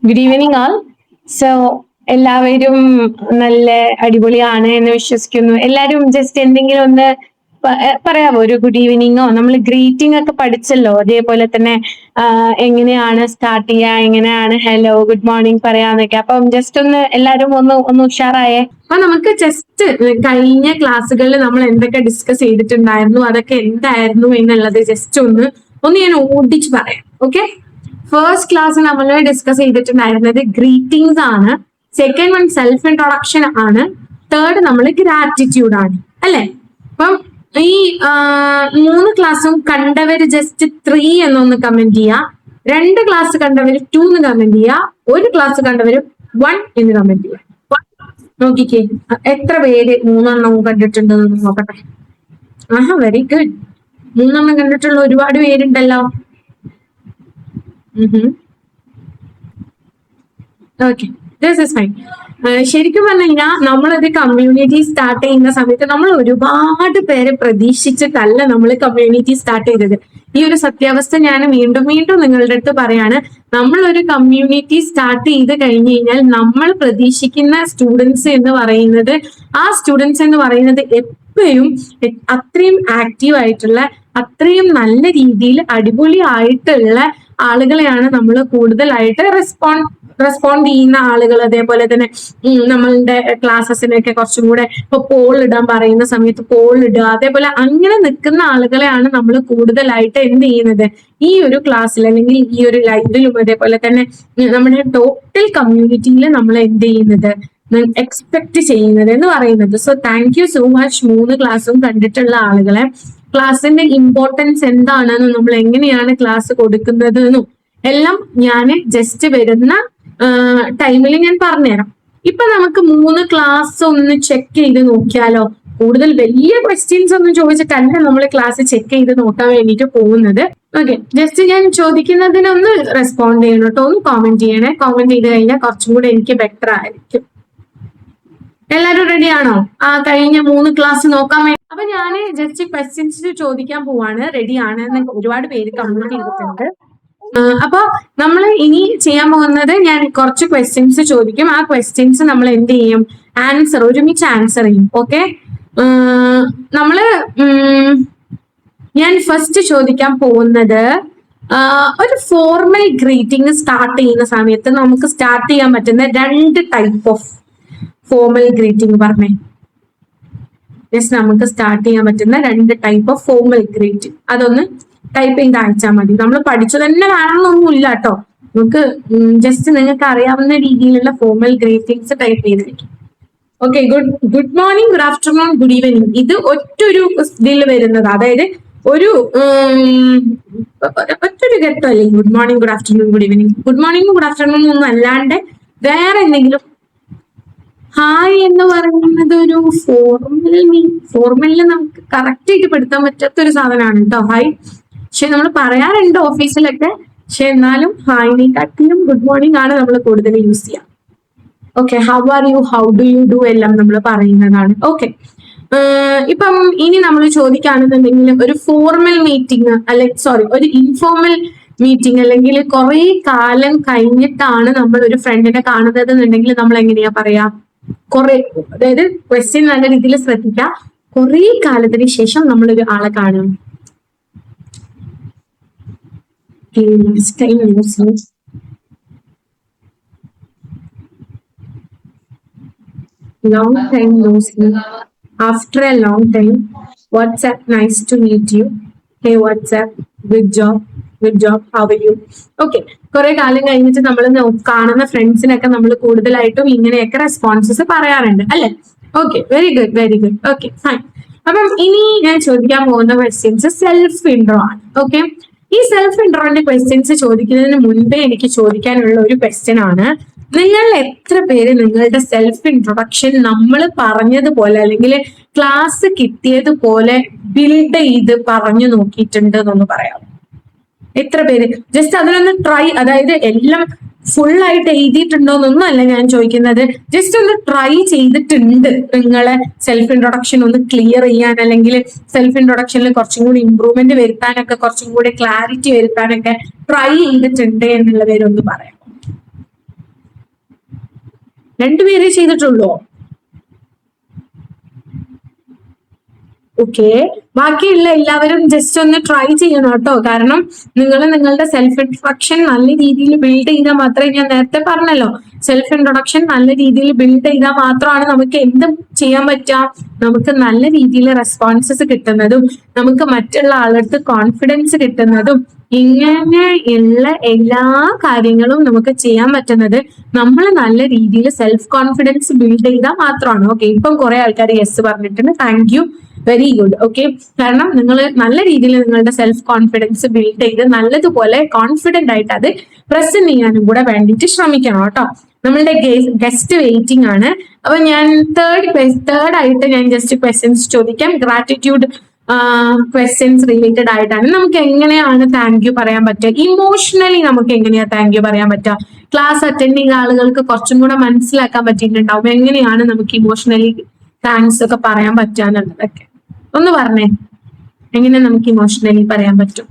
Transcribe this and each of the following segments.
Good evening ആൾ. So എല്ലാവരും നല്ല അടിപൊളിയാണ് എന്ന് വിശ്വസിക്കുന്നു. എല്ലാരും ജസ്റ്റ് എന്തെങ്കിലും ഒന്ന് പറയാമോ? ഒരു ഗുഡ് ഈവനിങ്ങോ? നമ്മൾ ഗ്രീറ്റിംഗ് ഒക്കെ പഠിച്ചല്ലോ, അതേപോലെ തന്നെ എങ്ങനെയാണ് സ്റ്റാർട്ട് ചെയ്യുക, എങ്ങനെയാണ് ഹലോ ഗുഡ് മോർണിംഗ് പറയാന്നൊക്കെ. അപ്പം ജസ്റ്റ് ഒന്ന് എല്ലാരും ഒന്ന് ഉഷാറായേ. അപ്പൊ നമുക്ക് ജസ്റ്റ് കഴിഞ്ഞ ക്ലാസ്സുകളിൽ നമ്മൾ എന്തൊക്കെ ഡിസ്കസ് ചെയ്തിട്ടുണ്ടായിരുന്നു, അതൊക്കെ എന്തായിരുന്നു എന്നുള്ളത് ജസ്റ്റ് ഒന്ന് ഞാൻ ഓടിച്ച് പറയാം. ഓക്കെ, ഫസ്റ്റ് ക്ലാസ് നമ്മൾ ഡിസ്കസ് ചെയ്തിട്ടുണ്ടായിരുന്നത് ഗ്രീറ്റിംഗ്സ് ആണ്, സെക്കൻഡ് വൺ സെൽഫ് ഇൻട്രൊഡക്ഷൻ ആണ്, തേർഡ് നമ്മൾ ഗ്രാറ്റിറ്റ്യൂഡ് ആണ്, അല്ലെ? അപ്പം ഈ 3 ക്ലാസ്സും കണ്ടവര് ജസ്റ്റ് 3 എന്നൊന്ന് കമന്റ് ചെയ്യുക, 2 ക്ലാസ് കണ്ടവര് 2 എന്ന് കമന്റ് ചെയ്യുക, 1 ക്ലാസ് കണ്ടവര് 1 എന്ന് കമന്റ് ചെയ്യുക. നോക്കിക്കേ എത്ര പേര് 3 കണ്ടിട്ടുണ്ടെന്ന് നോക്കട്ടെ. ആഹാ, വെരി ഗുഡ്. 3 കണ്ടിട്ടുള്ള ഒരുപാട് പേരുണ്ടല്ലോ. Okay, this is fine. ശരിക്കും പറഞ്ഞു കഴിഞ്ഞാൽ നമ്മളൊരു കമ്മ്യൂണിറ്റി സ്റ്റാർട്ട് ചെയ്യുന്ന സമയത്ത് നമ്മൾ ഒരുപാട് പേരെ പ്രതീക്ഷിച്ചിട്ടല്ല നമ്മൾ കമ്മ്യൂണിറ്റി സ്റ്റാർട്ട് ചെയ്തത്. ഈ ഒരു സത്യാവസ്ഥ ഞാൻ വീണ്ടും വീണ്ടും നിങ്ങളുടെ അടുത്ത് പറയാണ്. നമ്മൾ ഒരു കമ്മ്യൂണിറ്റി സ്റ്റാർട്ട് ചെയ്ത് കഴിഞ്ഞു കഴിഞ്ഞാൽ നമ്മൾ പ്രതീക്ഷിക്കുന്ന സ്റ്റുഡൻസ് എന്ന് പറയുന്നത്, ആ സ്റ്റുഡൻസ് എന്ന് പറയുന്നത് എപ്പോഴും അത്രയും ആക്റ്റീവ് ആയിട്ടുള്ള, അത്രയും നല്ല രീതിയിൽ അടിപൊളിയായിട്ടുള്ള ആളുകളെയാണ് നമ്മൾ കൂടുതലായിട്ട് റെസ്പോണ്ട് ചെയ്യുന്ന ആളുകൾ. അതേപോലെ തന്നെ നമ്മളുടെ ക്ലാസ്സസിനൊക്കെ കുറച്ചും കൂടെ ഇപ്പൊ പോൾ ഇടാൻ പറയുന്ന സമയത്ത് പോൾ ഇടുക, അതേപോലെ അങ്ങനെ നിൽക്കുന്ന ആളുകളെയാണ് നമ്മൾ കൂടുതലായിട്ട് എന്ത് ചെയ്യുന്നത്, ഈ ഒരു ക്ലാസ്സിൽ അല്ലെങ്കിൽ ഈ ഒരു ലൈവിലും അതേപോലെ തന്നെ നമ്മുടെ ടോട്ടൽ കമ്മ്യൂണിറ്റിയിൽ നമ്മൾ എന്ത് ചെയ്യുന്നത്, എക്സ്പെക്ട് ചെയ്യുന്നത് എന്ന് പറയുന്നത്. So thank you so much 3 ക്ലാസ്സും കണ്ടിട്ടുള്ള ആളുകളെ. ക്ലാസ്സിന്റെ ഇമ്പോർട്ടൻസ് എന്താണെന്നും നമ്മൾ എങ്ങനെയാണ് ക്ലാസ് കൊടുക്കുന്നത് എന്നും എല്ലാം ഞാൻ ജസ്റ്റ് വരുന്ന ടൈമിൽ ഞാൻ പറഞ്ഞുതരാം. ഇപ്പൊ നമുക്ക് 3 ക്ലാസ് ഒന്ന് ചെക്ക് ചെയ്ത് നോക്കിയാലോ. കൂടുതൽ വലിയ ക്വസ്റ്റ്യൻസ് ഒന്നും ചോദിച്ചിട്ടല്ല നമ്മൾ ക്ലാസ് ചെക്ക് ചെയ്ത് നോക്കാൻ വേണ്ടിയിട്ട് പോകുന്നത്. ഓക്കെ, ജസ്റ്റ് ഞാൻ ചോദിക്കുന്നതിനൊന്ന് റെസ്പോണ്ട് ചെയ്യണം കേട്ടോ, ഒന്ന് കോമെന്റ് ചെയ്യണേ. കോമെന്റ് ചെയ്ത് കഴിഞ്ഞാൽ കുറച്ചും കൂടെ എനിക്ക് ബെറ്റർ ആയിരിക്കും. എല്ലാരും റെഡി ആണോ? കഴിഞ്ഞ 3 ക്ലാസ് നോക്കാൻ വേണ്ടി. അപ്പൊ ഞാൻ ജസ്റ്റ് ക്വസ്റ്റ്യൻസ് ചോദിക്കാൻ പോവാണ്. റെഡി ആണ് എന്ന് ഒരുപാട് പേര് കമന്റ് ചെയ്തിട്ടുണ്ട്. അപ്പൊ നമ്മൾ ഇനി ചെയ്യാൻ പോകുന്നത്, ഞാൻ കുറച്ച് ക്വസ്റ്റ്യൻസ് ചോദിക്കും. ആ ക്വസ്റ്റ്യൻസ് നമ്മൾ എന്ത് ചെയ്യും, ഒരുമിച്ച് ആൻസർ ചെയ്യും. ഓക്കെ, ഞാൻ ഫസ്റ്റ് ചോദിക്കാൻ പോകുന്നത്, ഒരു ഫോർമൽ ഗ്രീറ്റിംഗ് സ്റ്റാർട്ട് ചെയ്യുന്ന സമയത്ത് നമുക്ക് സ്റ്റാർട്ട് ചെയ്യാൻ പറ്റുന്ന 2 ടൈപ്പ് ഓഫ് ഫോർമൽ ഗ്രീറ്റിംഗ് പറഞ്ഞേ. ജസ്റ്റ് നമുക്ക് സ്റ്റാർട്ട് ചെയ്യാൻ പറ്റുന്ന 2 ടൈപ്പ് ഓഫ് ഫോർമൽ ഗ്രീറ്റിംഗ്, അതൊന്ന് ടൈപ്പ് ചെയ്ത് അയച്ചാൽ മതി. നമ്മൾ പഠിച്ചു തന്നെ വേണമെന്നൊന്നും ഇല്ല കേട്ടോ, നമുക്ക് ജസ്റ്റ് നിങ്ങൾക്ക് അറിയാവുന്ന രീതിയിലുള്ള ഫോർമൽ ഗ്രീറ്റിംഗ്സ് ടൈപ്പ് ചെയ്ത് വെക്കും. Okay, good morning, good afternoon, good evening. ഇത് ഒറ്റൊരു ഇതിൽ വരുന്നത്, അതായത് ഒറ്റൊരു ഘട്ടമല്ലേ good morning, good afternoon, good evening. Good morning good afternoon ഒന്നും അല്ലാണ്ട് വേറെ എന്തെങ്കിലും. ഹായ് എന്ന് പറയുന്നത് ഒരു ഫോർമലിൽ നമുക്ക് കറക്റ്റ് ആയിട്ട് പെടുത്താൻ പറ്റാത്തൊരു സാധനമാണ് കേട്ടോ ഹായ്. പക്ഷെ നമ്മൾ പറയാറുണ്ട് ഓഫീസിലൊക്കെ, പക്ഷെ എന്നാലും ഹായിനെക്കാട്ടിലും ഗുഡ് മോർണിംഗ് ആണ് നമ്മൾ കൂടുതൽ യൂസ് ചെയ്യുക. Okay, how are you, how do you do എല്ലാം നമ്മൾ പറയുന്നതാണ്. ഓക്കെ, ഇപ്പം ഇനി നമ്മൾ ചോദിക്കുകയാണെന്നുണ്ടെങ്കിൽ ഒരു ഫോർമൽ മീറ്റിംഗ് ഒരു ഇൻഫോർമൽ മീറ്റിംഗ്, അല്ലെങ്കിൽ കുറെ കാലം കഴിഞ്ഞിട്ടാണ് നമ്മൾ ഒരു ഫ്രണ്ടിനെ കാണുന്നത് എന്നുണ്ടെങ്കിൽ നമ്മൾ എങ്ങനെയാ പറയാ? അതായത് ക്വസ്റ്റ്യൻ നല്ല രീതിയിൽ ശ്രദ്ധിക്കുക. കുറെ കാലത്തിന് ശേഷം നമ്മൾ ഒരു ആളെ കാണും. Long time no see. After a long time. What's up? Nice to meet you. Hey, what's up? Good job. How are you? Okay. കുറെ കാലം കഴിഞ്ഞിട്ട് നമ്മൾ കാണുന്ന ഫ്രണ്ട്സിനൊക്കെ നമ്മൾ കൂടുതലായിട്ടും ഇങ്ങനെയൊക്കെ റെസ്പോൺസസ് പറയാറുണ്ട് അല്ലെ? Okay, very good. Okay, fine. അപ്പം ഇനി ഞാൻ ചോദിക്കാൻ പോകുന്ന ക്വസ്റ്റ്യൻസ് സെൽഫ് ഇൻട്രോ ആണ്. ഓക്കെ, ഈ സെൽഫ് ഇൻട്രോന്റെ ക്വസ്റ്റ്യൻസ് ചോദിക്കുന്നതിന് മുൻപേ എനിക്ക് ചോദിക്കാനുള്ള ഒരു ക്വസ്റ്റ്യൻ ആണ്, നിങ്ങൾ എത്ര പേര് നിങ്ങളുടെ സെൽഫ് ഇൻട്രൊഡക്ഷൻ നമ്മൾ പറഞ്ഞതുപോലെ അല്ലെങ്കിൽ ക്ലാസ് കിട്ടിയതുപോലെ ബിൽഡ് ചെയ്ത് പറഞ്ഞു നോക്കിയിട്ടുണ്ട് എന്നൊന്ന് പറയാം? എത്ര പേര്? ജസ്റ്റ് അതിനൊന്ന് ട്രൈ, അതായത് എല്ലാം ഫുൾ ആയിട്ട് എഴുതിയിട്ടുണ്ടോ എന്നൊന്നും അല്ല ഞാൻ ചോദിക്കുന്നത്, ജസ്റ്റ് ഒന്ന് ട്രൈ ചെയ്തിട്ടുണ്ട് നിങ്ങളെ സെൽഫ് ഇൻട്രൊഡക്ഷൻ ഒന്ന് ക്ലിയർ ചെയ്യാൻ, അല്ലെങ്കിൽ സെൽഫ് ഇൻട്രൊഡക്ഷനിൽ കുറച്ചും കൂടി ഇമ്പ്രൂവ്മെന്റ് വരുത്താനൊക്കെ, കുറച്ചും കൂടി ക്ലാരിറ്റി വരുത്താനൊക്കെ ട്രൈ ചെയ്തിട്ടുണ്ട് എന്നുള്ള പേരൊന്ന് പറയാം. 2 പേരേ ചെയ്തിട്ടുള്ളൂ. ഓക്കെ, ബാക്കിയുള്ള എല്ലാവരും ജസ്റ്റ് ഒന്ന് ട്രൈ ചെയ്യണം കേട്ടോ. കാരണം നിങ്ങൾ നിങ്ങളുടെ സെൽഫ് ഇൻട്രൊഡക്ഷൻ നല്ല രീതിയിൽ ബിൽഡ് ചെയ്താൽ മാത്രമേ, ഞാൻ നേരത്തെ പറഞ്ഞല്ലോ, സെൽഫ് ഇൻട്രൊഡക്ഷൻ നല്ല രീതിയിൽ ബിൽഡ് ചെയ്താൽ മാത്രമാണ് നമുക്ക് എന്ത് ചെയ്യാൻ പറ്റുക, നമുക്ക് നല്ല രീതിയിൽ റെസ്പോൺസസ് കിട്ടുന്നതും നമുക്ക് മറ്റുള്ള ആളുകൾക്ക് കോൺഫിഡൻസ് കിട്ടുന്നതും ഇങ്ങനെയുള്ള എല്ലാ കാര്യങ്ങളും നമുക്ക് ചെയ്യാൻ പറ്റുന്നത് നമ്മൾ നല്ല രീതിയിൽ സെൽഫ് കോൺഫിഡൻസ് ബിൽഡ് ചെയ്താൽ മാത്രമാണ്. ഓക്കെ, ഇപ്പം കുറെ ആൾക്കാർ യെസ് പറഞ്ഞിട്ടുണ്ട്. Thank you, very good. Okay, കാരണം നിങ്ങൾ നല്ല രീതിയിൽ നിങ്ങളുടെ സെൽഫ് കോൺഫിഡൻസ് ബിൽഡ് ചെയ്ത് നല്ലതുപോലെ കോൺഫിഡന്റ് ആയിട്ട് അത് പ്രസന്റ് ചെയ്യാനും കൂടെ വേണ്ടിയിട്ട് ശ്രമിക്കണം കേട്ടോ. നമ്മളുടെ ഗസ്റ്റ് വെയിറ്റിംഗ് ആണ്. അപ്പൊ ഞാൻ തേർഡ് ആയിട്ട് ഞാൻ ജസ്റ്റ് ക്വസ്റ്റ്യൻസ് ചോദിക്കാം. ഗ്രാറ്റിറ്റ്യൂഡ് ക്വസ്റ്റ്യൻസ് റിലേറ്റഡ് ആയിട്ടാണ്. നമുക്ക് എങ്ങനെയാണ് താങ്ക് യു പറയാൻ പറ്റുക, ഇമോഷണലി നമുക്ക് എങ്ങനെയാ താങ്ക് യു പറയാൻ പറ്റുക, ക്ലാസ് അറ്റൻഡ് ചെയ്യുന്ന ആളുകൾക്ക് കുറച്ചും കൂടെ മനസ്സിലാക്കാൻ പറ്റിയിട്ടുണ്ടാവും എങ്ങനെയാണ് നമുക്ക് ഇമോഷണലി താങ്ക്സ് ഒക്കെ പറയാൻ പറ്റുക എന്നുള്ളതൊക്കെ. ഒന്ന് പറഞ്ഞേ, എങ്ങനെ നമുക്ക് ഇമോഷണലി പറയാൻ പറ്റും?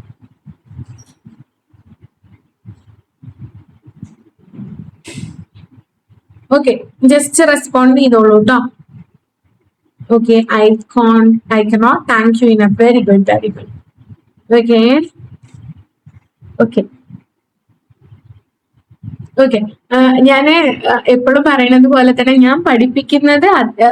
ഓക്കെ, ജസ്റ്റ് റെസ്പോണ്ട് ചെയ്തോളൂ കേട്ടോ. Okay, I cannot thank you in A very good, very good. Okay okay okay, ഞാന് എപ്പോഴും പറയുന്നത് പോലെ തന്നെ ഞാൻ പഠിപ്പിക്കുന്നത്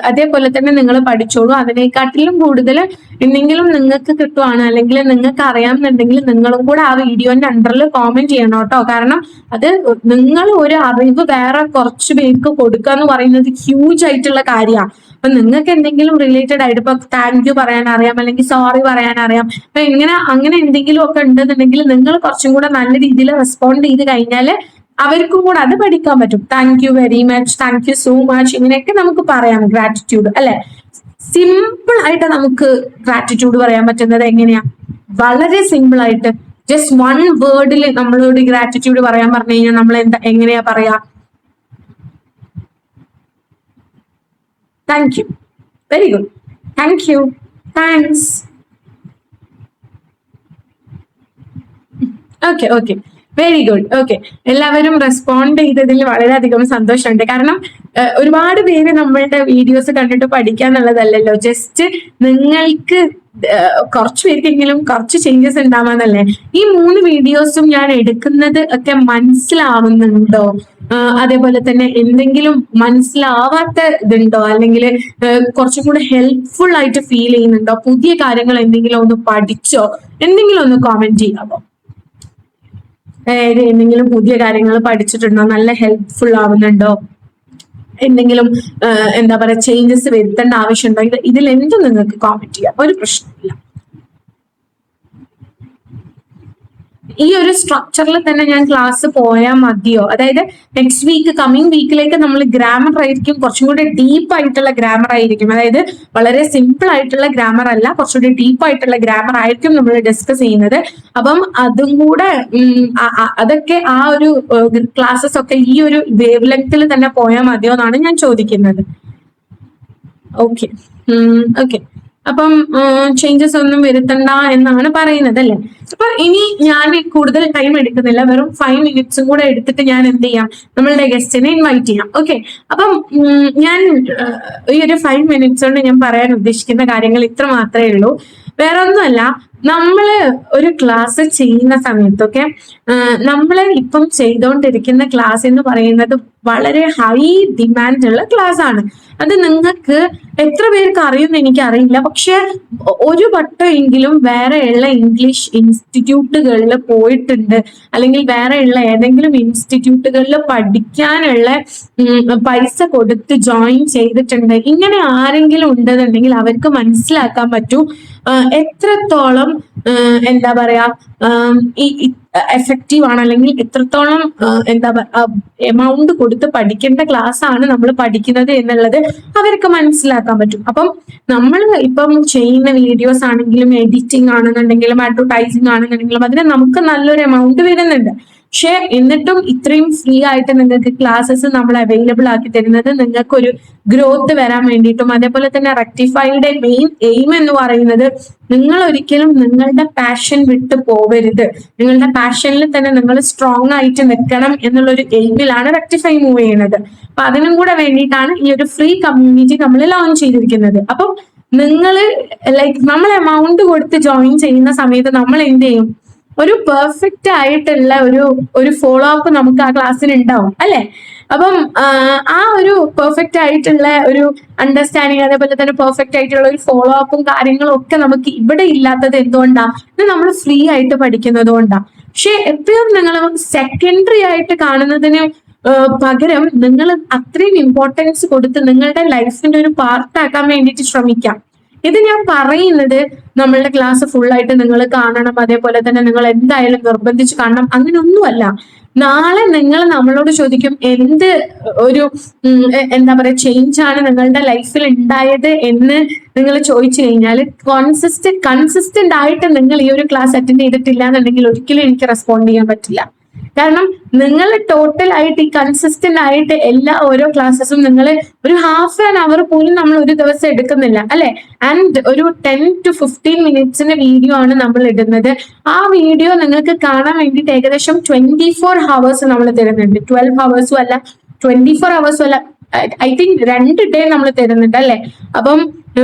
അതേപോലെ തന്നെ നിങ്ങൾ പഠിച്ചോളൂ. അതിനെക്കാട്ടിലും കൂടുതൽ എന്തെങ്കിലും നിങ്ങൾക്ക് കിട്ടുവാണ് അല്ലെങ്കിൽ നിങ്ങൾക്ക് അറിയാമെന്നുണ്ടെങ്കിൽ നിങ്ങളും കൂടെ ആ വീഡിയോന്റെ അണ്ടറിൽ കോമെന്റ് ചെയ്യണം കേട്ടോ. കാരണം അത് നിങ്ങൾ ഒരു അറിവ് വേറെ കുറച്ച് പേർക്ക് കൊടുക്കുക എന്ന് പറയുന്നത് ഹ്യൂജ് ആയിട്ടുള്ള കാര്യമാണ്. അപ്പൊ നിങ്ങൾക്ക് എന്തെങ്കിലും റിലേറ്റഡ് ആയിട്ട് ഇപ്പൊ താങ്ക് യു പറയാൻ അറിയാം അല്ലെങ്കിൽ സോറി പറയാൻ അറിയാം, അപ്പൊ അങ്ങനെ എന്തെങ്കിലും ഒക്കെ ഉണ്ടെന്നുണ്ടെങ്കിൽ നിങ്ങൾ കുറച്ചും കൂടെ നല്ല രീതിയിൽ റെസ്പോണ്ട് ചെയ്ത് കഴിഞ്ഞാൽ അവർക്കും കൂടെ അത് പഠിക്കാൻ പറ്റും. Thank you very much, thank you so much, ഇങ്ങനെയൊക്കെ നമുക്ക് പറയാം ഗ്രാറ്റിറ്റ്യൂഡ്, അല്ലെ? സിമ്പിൾ ആയിട്ട് നമുക്ക് ഗ്രാറ്റിറ്റ്യൂഡ് പറയാൻ പറ്റുന്നത് എങ്ങനെയാ? വളരെ സിമ്പിൾ ആയിട്ട് ജസ്റ്റ് 1 വേർഡിൽ നമ്മളോട് ഗ്രാറ്റിറ്റ്യൂഡ് പറയാൻ പറഞ്ഞു കഴിഞ്ഞാൽ നമ്മൾ എങ്ങനെയാ പറയാ? Thank you, very good, thank you, thanks. Okay okay, very good. Okay, എല്ലാവരും റെസ്പോണ്ട് ചെയ്തതിൽ വളരെയധികം സന്തോഷമുണ്ട്. കാരണം ഒരുപാട് പേര് നമ്മളുടെ വീഡിയോസ് കണ്ടിട്ട് പഠിക്കാന്നുള്ളതല്ലല്ലോ, ജസ്റ്റ് നിങ്ങൾക്ക് കുറച്ചു പേർക്കെങ്കിലും കുറച്ച് ചേഞ്ചസ് ഉണ്ടാവാന്നല്ലേ. ഈ 3 വീഡിയോസും ഞാൻ എടുക്കുന്നത് ഒക്കെ മനസ്സിലാവുന്നുണ്ടോ? അതേപോലെ തന്നെ എന്തെങ്കിലും മനസ്സിലാവാത്ത ഇതുണ്ടോ, അല്ലെങ്കിൽ കുറച്ചും കൂടെ ഹെൽപ്ഫുൾ ആയിട്ട് ഫീൽ ചെയ്യുന്നുണ്ടോ, പുതിയ കാര്യങ്ങൾ എന്തെങ്കിലും ഒന്ന് പഠിച്ചോ, എന്തെങ്കിലും ഒന്ന് കോമെന്റ് ചെയ്യാമോ? എന്തെങ്കിലും പുതിയ കാര്യങ്ങൾ പഠിച്ചിട്ടുണ്ടോ, നല്ല ഹെൽപ്ഫുൾ ആവുന്നുണ്ടോ, എന്തെങ്കിലും എന്താ പറയാ ചേഞ്ചസ് വരുത്തേണ്ട ആവശ്യമുണ്ടോ? ഇതിൽ എന്തും നിങ്ങൾക്ക് കോമെന്റ് ചെയ്യാം, ഒരു പ്രശ്നമില്ല. ഈ ഒരു സ്ട്രക്ചറിൽ തന്നെ ഞാൻ ക്ലാസ് പോയാൽ മതിയോ? അതായത് നെക്സ്റ്റ് വീക്ക്, കമ്മിങ് വീക്കിലേക്ക് നമ്മൾ ഗ്രാമർ ആയിരിക്കും, കുറച്ചും കൂടി ഡീപ്പ് ആയിട്ടുള്ള ഗ്രാമർ ആയിരിക്കും. അതായത് വളരെ സിമ്പിൾ ആയിട്ടുള്ള ഗ്രാമർ അല്ല, കുറച്ചുകൂടി ഡീപ്പ് ആയിട്ടുള്ള ഗ്രാമർ ആയിരിക്കും നമ്മൾ ഡിസ്കസ് ചെയ്യുന്നത്. അപ്പം അതും കൂടെ അതൊക്കെ ആ ഒരു ക്ലാസ്സസ് ഒക്കെ ഈ ഒരു വേവ് ലെങ്ത്തിൽ തന്നെ പോയാൽ മതിയോ എന്നാണ് ഞാൻ ചോദിക്കുന്നത്. ഓക്കെ ഓക്കെ, അപ്പം ചേഞ്ചസ് ഒന്നും വരുത്തണ്ട എന്നാണ് പറയുന്നത്, അല്ലെ? അപ്പൊ ഇനി ഞാൻ കൂടുതൽ ടൈം എടുക്കുന്നില്ല, വെറും 5 മിനിറ്റ്സും കൂടെ എടുത്തിട്ട് ഞാൻ എന്ത് ചെയ്യാം, നമ്മളുടെ ഗസ്റ്റിനെ ഇൻവൈറ്റ് ചെയ്യാം. ഓക്കെ, അപ്പം ഞാൻ ഈ ഒരു 5 മിനിറ്റ്സ് കൊണ്ട് ഞാൻ പറയാൻ ഉദ്ദേശിക്കുന്ന കാര്യങ്ങൾ ഇത്ര മാത്രമേ ഉള്ളൂ. വേറെ ഒന്നുമല്ല, നമ്മള് ഒരു ക്ലാസ് ചെയ്യുന്ന സമയത്തൊക്കെ നമ്മള് ഇപ്പം ചെയ്തുകൊണ്ടിരിക്കുന്ന ക്ലാസ് എന്ന് പറയുന്നത് വളരെ ഹൈ ഡിമാൻഡ് ഉള്ള ക്ലാസ് ആണ്. അത് നിങ്ങൾക്ക് എത്ര പേർക്ക് അറിയുമെന്ന് എനിക്കറിയില്ല. പക്ഷെ ഒരു വട്ടമെങ്കിലും വേറെയുള്ള ഇംഗ്ലീഷ് ഇൻസ്റ്റിറ്റ്യൂട്ടുകളിൽ പോയിട്ടുണ്ട്, അല്ലെങ്കിൽ വേറെയുള്ള ഏതെങ്കിലും ഇൻസ്റ്റിറ്റ്യൂട്ടുകളിൽ പഠിക്കാനുള്ള പൈസ കൊടുത്ത് ജോയിൻ ചെയ്തിട്ടുണ്ട്. ഇങ്ങനെ ആരെങ്കിലും ഉണ്ടെന്നുണ്ടെങ്കിൽ അവർക്ക് മനസ്സിലാക്കാൻ പറ്റൂ എത്രത്തോളം എന്താ പറയാ എഫക്റ്റീവ് ആണ്, അല്ലെങ്കിൽ എത്രത്തോളം എന്താ എമൗണ്ട് കൊടുത്ത് പഠിക്കേണ്ട ക്ലാസ് ആണ് നമ്മൾ പഠിക്കുന്നത് എന്നുള്ളത് അവർക്ക് മനസ്സിലാക്കാൻ പറ്റും. അപ്പം നമ്മൾ ഇപ്പം ചെയ്യുന്ന വീഡിയോസ് ആണെങ്കിലും എഡിറ്റിംഗ് ആണെന്നുണ്ടെങ്കിലും അഡ്വർടൈസിങ് ആണെന്നുണ്ടെങ്കിലും അതിന് നമുക്ക് നല്ലൊരു എമൗണ്ട് വരുന്നുണ്ട്. പക്ഷെ എന്നിട്ടും ഇത്രയും ഫ്രീ ആയിട്ട് നിങ്ങൾക്ക് ക്ലാസ്സസ് നമ്മൾ അവൈലബിൾ ആക്കി തരുന്നത് നിങ്ങൾക്കൊരു ഗ്രോത്ത് വരാൻ വേണ്ടിയിട്ടും അതേപോലെ തന്നെ റെക്ടിഫൈയുടെ മെയിൻ എയിം എന്ന് പറയുന്നത് നിങ്ങൾ ഒരിക്കലും നിങ്ങളുടെ പാഷൻ വിട്ടു പോവരുത്, നിങ്ങളുടെ പാഷനിൽ തന്നെ നിങ്ങൾ സ്ട്രോങ് ആയിട്ട് നിൽക്കണം എന്നുള്ളൊരു എയിമിലാണ് റെക്ടിഫൈ മൂവ് ചെയ്യുന്നത്. അപ്പൊ അതിനും കൂടെ വേണ്ടിയിട്ടാണ് ഈ ഒരു ഫ്രീ കമ്മ്യൂണിറ്റി നമ്മൾ ലോഞ്ച് ചെയ്തിരിക്കുന്നത്. അപ്പം നിങ്ങൾ നമ്മൾ എമൗണ്ട് കൊടുത്ത് ജോയിൻ ചെയ്യുന്ന സമയത്ത് നമ്മൾ എന്ത് ചെയ്യും, ഒരു പെർഫെക്റ്റ് ആയിട്ടുള്ള ഒരു ഫോളോ അപ്പ് നമുക്ക് ആ ക്ലാസ്സിന് ഉണ്ടാവും അല്ലെ. അപ്പം ആ ഒരു പെർഫെക്റ്റ് ആയിട്ടുള്ള ഒരു അണ്ടർസ്റ്റാൻഡിങ് അതേപോലെ തന്നെ പെർഫെക്റ്റ് ആയിട്ടുള്ള ഒരു ഫോളോ അപ്പും കാര്യങ്ങളും ഒക്കെ നമുക്ക് ഇവിടെ ഇല്ലാത്തത് എന്തുകൊണ്ടാണ്? ഇത് നമ്മൾ ഫ്രീ ആയിട്ട് പഠിക്കുന്നത് കൊണ്ടാണ്. പക്ഷെ എപ്പോഴും നിങ്ങൾ സെക്കൻഡറി ആയിട്ട് കാണുന്നതിന് പകരം നിങ്ങൾ അത്രയും ഇമ്പോർട്ടൻസ് കൊടുത്ത് നിങ്ങളുടെ ലൈഫിന്റെ ഒരു പാർട്ടാക്കാൻ വേണ്ടിയിട്ട് ശ്രമിക്കാം. ഇത് ഞാൻ പറയുന്നത് നമ്മളുടെ ക്ലാസ് ഫുള്ളായിട്ട് നിങ്ങൾ കാണണം, അതേപോലെ തന്നെ നിങ്ങൾ എന്തായാലും നിർബന്ധിച്ച് കാണണം, അങ്ങനെയൊന്നുമല്ല. നാളെ നിങ്ങൾ നമ്മളോട് ചോദിക്കും എന്ത് ഒരു എന്താ പറയാ ചേഞ്ച് ആണ് നിങ്ങളുടെ ലൈഫിൽ ഉണ്ടായത് എന്ന് നിങ്ങൾ ചോദിച്ചു കഴിഞ്ഞാൽ കൺസിസ്റ്റന്റ് ആയിട്ട് നിങ്ങൾ ഈ ഒരു ക്ലാസ് അറ്റൻഡ് ചെയ്തിട്ടില്ല എന്നുണ്ടെങ്കിൽ ഒരിക്കലും എനിക്ക് റെസ്പോണ്ട് ചെയ്യാൻ പറ്റില്ല. കാരണം നിങ്ങൾ ടോട്ടൽ ആയിട്ട് ഈ കൺസിസ്റ്റന്റ് ആയിട്ട് എല്ലാ ഓരോ ക്ലാസ്സസും നിങ്ങൾ ഒരു ഹാഫ് ആൻ അവർ പോലും നമ്മൾ ഒരു ദിവസം എടുക്കുന്നില്ല അല്ലെ. ആൻഡ് ഒരു 10 to 15 മിനിറ്റ്സിന്റെ വീഡിയോ ആണ് നമ്മൾ ഇടുന്നത്. ആ വീഡിയോ നിങ്ങൾക്ക് കാണാൻ വേണ്ടിയിട്ട് ഏകദേശം 24 hours നമ്മൾ തരുന്നുണ്ട്. 12 hours അല്ല, 24 hours അല്ല, ഐ തിങ്ക് 2 ഡേ നമ്മൾ തരുന്നുണ്ട് അല്ലെ. അപ്പം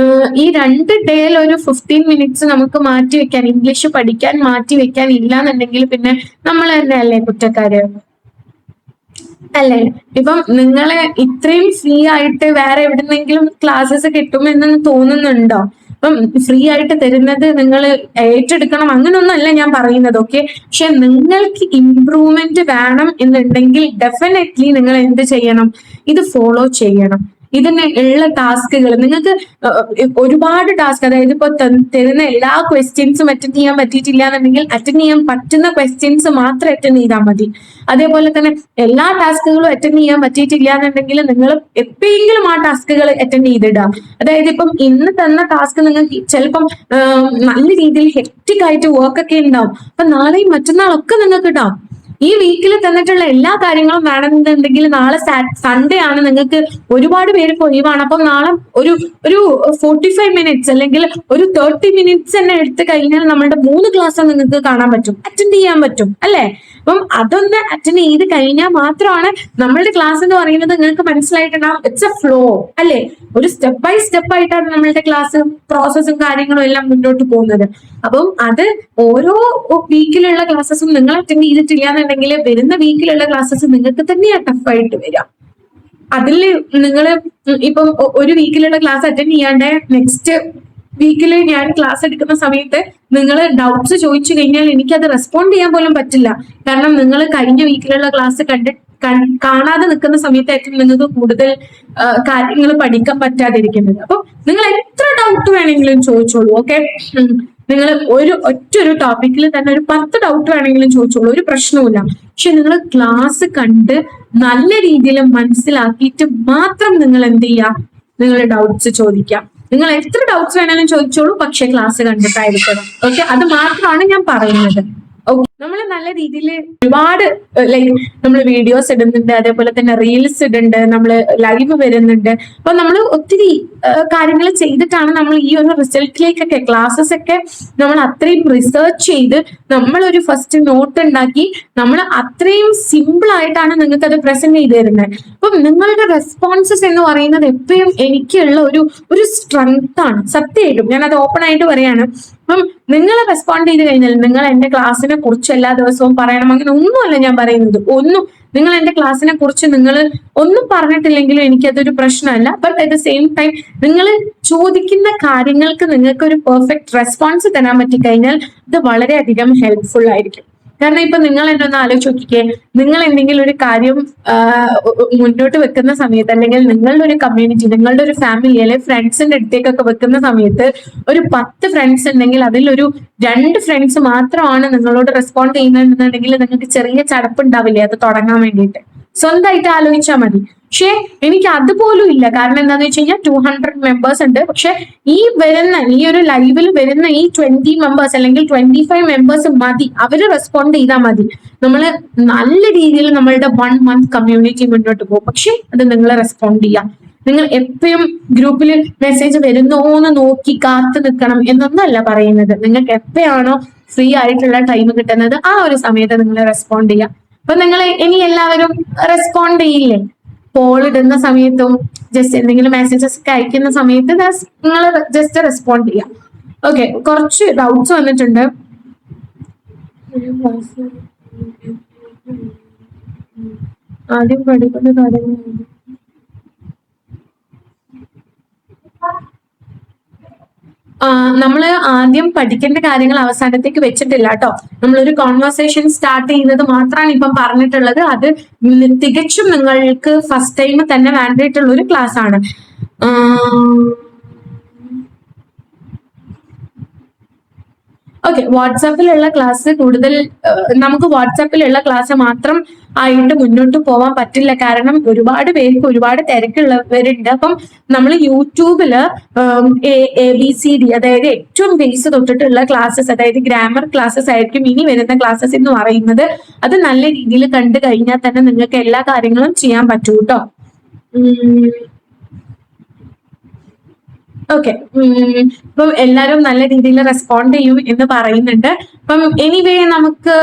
ഈ 2 ഡേയിൽ ഒരു 15 മിനിറ്റ്സ് നമുക്ക് മാറ്റി വെക്കാൻ, ഇംഗ്ലീഷ് പഠിക്കാൻ മാറ്റി വെക്കാൻ ഇല്ലാന്നുണ്ടെങ്കിൽ പിന്നെ നമ്മൾ തന്നെ അല്ലേ കുറ്റക്കാര് അല്ലേ. ഇപ്പം നിങ്ങളെ ഇത്രയും ഫ്രീ ആയിട്ട് വേറെ എവിടെന്നെങ്കിലും ക്ലാസ്സസ് കിട്ടുമെന്ന് തോന്നുന്നുണ്ടോ? അപ്പം ഫ്രീ ആയിട്ട് തരുന്നത് നിങ്ങൾ ഏറ്റെടുക്കണം അങ്ങനൊന്നുമല്ല ഞാൻ പറയുന്നത്, ഓക്കെ. പക്ഷെ നിങ്ങൾക്ക് ഇംപ്രൂവ്മെന്റ് വേണം എന്നുണ്ടെങ്കിൽ ഡെഫിനറ്റ്ലി നിങ്ങൾ എന്ത് ചെയ്യണം, ഇത് ഫോളോ ചെയ്യണം. ഇതിന് ഉള്ള ടാസ്കുകൾ നിങ്ങൾക്ക് ഒരുപാട് ടാസ്ക്, അതായത് ഇപ്പൊ തരുന്ന എല്ലാ ക്വസ്റ്റ്യൻസും അറ്റൻഡ് ചെയ്യാൻ പറ്റിയിട്ടില്ല എന്നുണ്ടെങ്കിൽ അറ്റൻഡ് ചെയ്യാൻ പറ്റുന്ന ക്വസ്റ്റ്യൻസ് മാത്രം അറ്റൻഡ് ചെയ്താൽ മതി. അതേപോലെ തന്നെ എല്ലാ ടാസ്കുകളും അറ്റൻഡ് ചെയ്യാൻ പറ്റിയിട്ടില്ല എന്നുണ്ടെങ്കിൽ നിങ്ങൾ എപ്പോഴെങ്കിലും ആ ടാസ്കുകൾ അറ്റൻഡ് ചെയ്തിടുക. അതായത് ഇപ്പം ഇന്ന് തന്ന ടാസ്ക് നിങ്ങൾക്ക് ചിലപ്പം നല്ല രീതിയിൽ ഹെക്റ്റിക് ആയിട്ട് വർക്ക് ഒക്കെ ഉണ്ടാവും. അപ്പൊ നാളെയും മറ്റന്നാളൊക്കെ നിങ്ങൾക്ക് ഇടാം. ഈ വീക്കിൽ തന്നിട്ടുള്ള എല്ലാ കാര്യങ്ങളും വേണമെന്നുണ്ടെങ്കിൽ നാളെ സൺഡേ ആണ്, നിങ്ങൾക്ക് ഒരുപാട് പേര് ഒഴിവാണ്. അപ്പം നാളെ ഒരു 45 മിനിറ്റ്സ് അല്ലെങ്കിൽ ഒരു 30 മിനിറ്റ്സ് തന്നെ എടുത്തു കഴിഞ്ഞാൽ നമ്മളുടെ 3 ക്ലാസ് നിങ്ങൾക്ക് കാണാൻ പറ്റും, അറ്റൻഡ് ചെയ്യാൻ പറ്റും അല്ലെ. അപ്പം അതൊന്ന് അറ്റൻഡ് ചെയ്ത് കഴിഞ്ഞാൽ മാത്രമാണ് നമ്മളുടെ ക്ലാസ് എന്ന് പറയുന്നത് നിങ്ങൾക്ക് മനസ്സിലായിട്ടുണ്ടാവും. ഇറ്റ്സ് എ ഫ്ലോ അല്ലെ, ഒരു സ്റ്റെപ്പ് ബൈ സ്റ്റെപ്പ് ആയിട്ടാണ് നമ്മളുടെ ക്ലാസ് പ്രോസസ്സും കാര്യങ്ങളും എല്ലാം മുന്നോട്ട് പോകുന്നത്. അപ്പം അത് ഓരോ വീക്കിലുള്ള ക്ലാസ്സസും നിങ്ങൾ അറ്റൻഡ് ചെയ്തിട്ടില്ല എന്നുണ്ടെങ്കിൽ വരുന്ന വീക്കിലുള്ള ക്ലാസ്സസ് നിങ്ങൾക്ക് തന്നെയാണ് ടഫായിട്ട് വരിക. അതിൽ നിങ്ങൾ ഇപ്പം ഒരു വീക്കിലുള്ള ക്ലാസ് അറ്റൻഡ് ചെയ്യാണ്ട് നെക്സ്റ്റ് വീക്കിൽ ഞാൻ ക്ലാസ് എടുക്കുന്ന സമയത്ത് നിങ്ങൾ ഡൗട്ട്സ് ചോദിച്ചു കഴിഞ്ഞാൽ എനിക്കത് റെസ്പോണ്ട് ചെയ്യാൻ പോലും പറ്റില്ല. കാരണം നിങ്ങൾ കഴിഞ്ഞ വീക്കിലുള്ള ക്ലാസ് കാണാതെ നിൽക്കുന്ന സമയത്തായിരിക്കും നിങ്ങൾക്ക് കൂടുതൽ കാര്യങ്ങൾ പഠിക്കാൻ പറ്റാതിരിക്കുന്നത്. അപ്പൊ നിങ്ങൾ എത്ര ഡൗട്ട് വേണമെങ്കിലും ചോദിച്ചോളൂ, ഓക്കെ. നിങ്ങൾ ഒറ്റൊരു ടോപ്പിക്കിൽ തന്നെ ഒരു 10 ഡൗട്ട് വേണമെങ്കിലും ചോദിച്ചോളൂ, ഒരു പ്രശ്നവുമില്ല. പക്ഷെ നിങ്ങൾ ക്ലാസ് കണ്ട് നല്ല രീതിയിൽ മനസ്സിലാക്കിയിട്ട് മാത്രം നിങ്ങൾ എന്ത് ചെയ്യുക, നിങ്ങൾ ഡൗട്ട്സ് ചോദിക്കാം. നിങ്ങൾ എത്ര ഡൗട്ട്സ് വേണമെങ്കിലും ചോദിച്ചോളൂ, പക്ഷെ ക്ലാസ് കണ്ടിട്ടായിരിക്കണം, ഓക്കെ. അത് മാത്രമാണ് ഞാൻ പറയുന്നത്. ഓക്കെ, നമ്മൾ നല്ല രീതിയിൽ ഒരുപാട് നമ്മൾ വീഡിയോസ് ഇടുന്നുണ്ട്, അതേപോലെ തന്നെ റീൽസ് ഇടുന്നുണ്ട്, നമ്മൾ ലൈവ് വരുന്നുണ്ട്. അപ്പൊ നമ്മൾ ഒത്തിരി കാര്യങ്ങൾ ചെയ്തിട്ടാണ് നമ്മൾ ഈ ഒരു റിസൾട്ടിലേക്കൊക്കെ ക്ലാസ്സസ് ഒക്കെ നമ്മൾ അത്രയും റിസർച്ച് ചെയ്ത് നമ്മൾ ഒരു ഫസ്റ്റ് നോട്ട് ഉണ്ടാക്കി നമ്മൾ അത്രയും സിമ്പിൾ ആയിട്ടാണ് നിങ്ങൾക്ക് അത് പ്രസന്റ് ചെയ്ത് തരുന്നത്. അപ്പം നിങ്ങളുടെ റെസ്പോൺസസ് എന്ന് പറയുന്നത് എപ്പോഴും എനിക്കുള്ള ഒരു സ്ട്രെങ്ത് ആണ്. സത്യമായിട്ടും ഞാൻ അത് ഓപ്പൺ ആയിട്ട് പറയാണ്. അപ്പം നിങ്ങൾ റെസ്പോണ്ട് ചെയ്ത് കഴിഞ്ഞാൽ നിങ്ങൾ എന്റെ ക്ലാസ്സിനെ കുറിച്ച് എല്ലാ ദിവസവും പറയണം അങ്ങനെ ഒന്നുമല്ല ഞാൻ പറയുന്നത്. നിങ്ങൾ എന്റെ ക്ലാസ്സിനെ കുറിച്ച് നിങ്ങൾ ഒന്നും പറഞ്ഞിട്ടില്ലെങ്കിലും എനിക്കതൊരു പ്രശ്നമല്ല. But at the same time നിങ്ങൾ ചോദിക്കുന്ന കാര്യങ്ങൾക്ക് നിങ്ങൾക്ക് ഒരു പെർഫെക്റ്റ് റെസ്പോൺസ് തരാൻ പറ്റിക്കഴിഞ്ഞാൽ ഇത് വളരെയധികം ഹെൽപ്ഫുൾ ആയിരിക്കും. കാരണം ഇപ്പൊ നിങ്ങൾ എന്നെ ഒന്ന് ആലോചിച്ച് നോക്കിക്കേ, നിങ്ങൾ എന്തെങ്കിലും ഒരു കാര്യം മുന്നോട്ട് വെക്കുന്ന സമയത്ത് അല്ലെങ്കിൽ നിങ്ങളുടെ ഒരു കമ്മ്യൂണിറ്റി, നിങ്ങളുടെ ഒരു ഫാമിലി അല്ലെങ്കിൽ ഫ്രണ്ട്സിന്റെ അടുത്തേക്കൊക്കെ വെക്കുന്ന സമയത്ത് ഒരു 10 ഫ്രണ്ട്സ് ഉണ്ടെങ്കിൽ അതിലൊരു 2 ഫ്രണ്ട്സ് മാത്രമാണ് നിങ്ങളോട് റെസ്പോണ്ട് ചെയ്യുന്നതെന്നുണ്ടെങ്കിൽ നിങ്ങൾക്ക് ചെറിയ ചടപ്പുണ്ടാവില്ലേ അത് തുടങ്ങാൻ വേണ്ടിയിട്ട്? സ്വന്തമായിട്ട് ആലോചിച്ചാൽ മതി. പക്ഷെ എനിക്ക് അതുപോലും ഇല്ല. കാരണം എന്താന്ന് വെച്ച് കഴിഞ്ഞാൽ 200 മെമ്പേഴ്സ് ഉണ്ട്. പക്ഷെ ഈ ഒരു ലൈവിൽ വരുന്ന ഈ 20 മെമ്പേഴ്സ് അല്ലെങ്കിൽ 25 മെമ്പേഴ്സ് മതി. അവര് റെസ്പോണ്ട് ചെയ്താൽ മതി. നമ്മള് നല്ല രീതിയിൽ നമ്മളുടെ 1 മന്ത് കമ്മ്യൂണിറ്റി മുന്നോട്ട് പോകും. പക്ഷെ അത് നിങ്ങൾ റെസ്പോണ്ട് ചെയ്യാം. നിങ്ങൾ എപ്പോഴും ഗ്രൂപ്പിൽ മെസ്സേജ് വരുന്നോന്ന് നോക്കി കാത്തു നിൽക്കണം എന്നൊന്നല്ല പറയുന്നത്. നിങ്ങൾക്ക് എപ്പോഴാണോ ഫ്രീ ആയിട്ടുള്ള ടൈം കിട്ടുന്നത് ആ ഒരു സമയത്ത് നിങ്ങൾ റെസ്പോണ്ട് ചെയ്യാം. അപ്പൊ നിങ്ങൾ ഇനി എല്ലാവരും റെസ്പോണ്ട് ചെയ്യില്ലേ? പോൾ ഇടുന്ന സമയത്തും ജസ്റ്റ് എന്തെങ്കിലും മെസ്സേജസ് ഒക്കെ അയക്കുന്ന സമയത്ത് നിങ്ങൾ ജസ്റ്റ് റെസ്പോണ്ട് ചെയ്യാം. ഓക്കെ, കുറച്ച് ഡൗട്ട്സ് വന്നിട്ടുണ്ട്. ആദ്യം പഠിക്കുന്ന കാര്യങ്ങൾ നമ്മൾ ആദ്യം പഠിക്കേണ്ട കാര്യങ്ങൾ അവസാനത്തേക്ക് വെച്ചിട്ടില്ല കേട്ടോ. നമ്മളൊരു കോൺവെർസേഷൻ സ്റ്റാർട്ട് ചെയ്യുന്നത് മാത്രമാണ് ഇപ്പം പറഞ്ഞിട്ടുള്ളത്. അത് തികച്ചും നിങ്ങൾക്ക് ഫസ്റ്റ് ടൈം തന്നെ വേണ്ടിയിട്ടുള്ള ഒരു ക്ലാസ് ആണ്. ഓക്കെ, വാട്സാപ്പിലുള്ള ക്ലാസ് കൂടുതൽ നമുക്ക് വാട്സാപ്പിലുള്ള ക്ലാസ് മാത്രം ആയിട്ട് മുന്നോട്ട് പോവാൻ പറ്റില്ല. കാരണം ഒരുപാട് പേർക്ക് ഒരുപാട് തിരക്കുള്ളവരുണ്ട്. അപ്പം നമ്മൾ യൂട്യൂബില് ABCD അതായത് ഏറ്റവും ബേസ് തൊട്ടിട്ടുള്ള ക്ലാസ്സസ്, അതായത് ഗ്രാമർ ക്ലാസ്സസ് ആയിരിക്കും ഇനി വരുന്ന ക്ലാസ്സസ് എന്ന് പറയുന്നത്. അത് നല്ല രീതിയിൽ കണ്ടു കഴിഞ്ഞാൽ തന്നെ നിങ്ങൾക്ക് എല്ലാ കാര്യങ്ങളും ചെയ്യാൻ പറ്റൂ കേട്ടോ. ഓക്കെ, ഇപ്പം എല്ലാവരും നല്ല രീതിയിൽ റെസ്പോണ്ട് ചെയ്യും എന്ന് പറയുന്നുണ്ട്. അപ്പം എനിവേ നമുക്ക്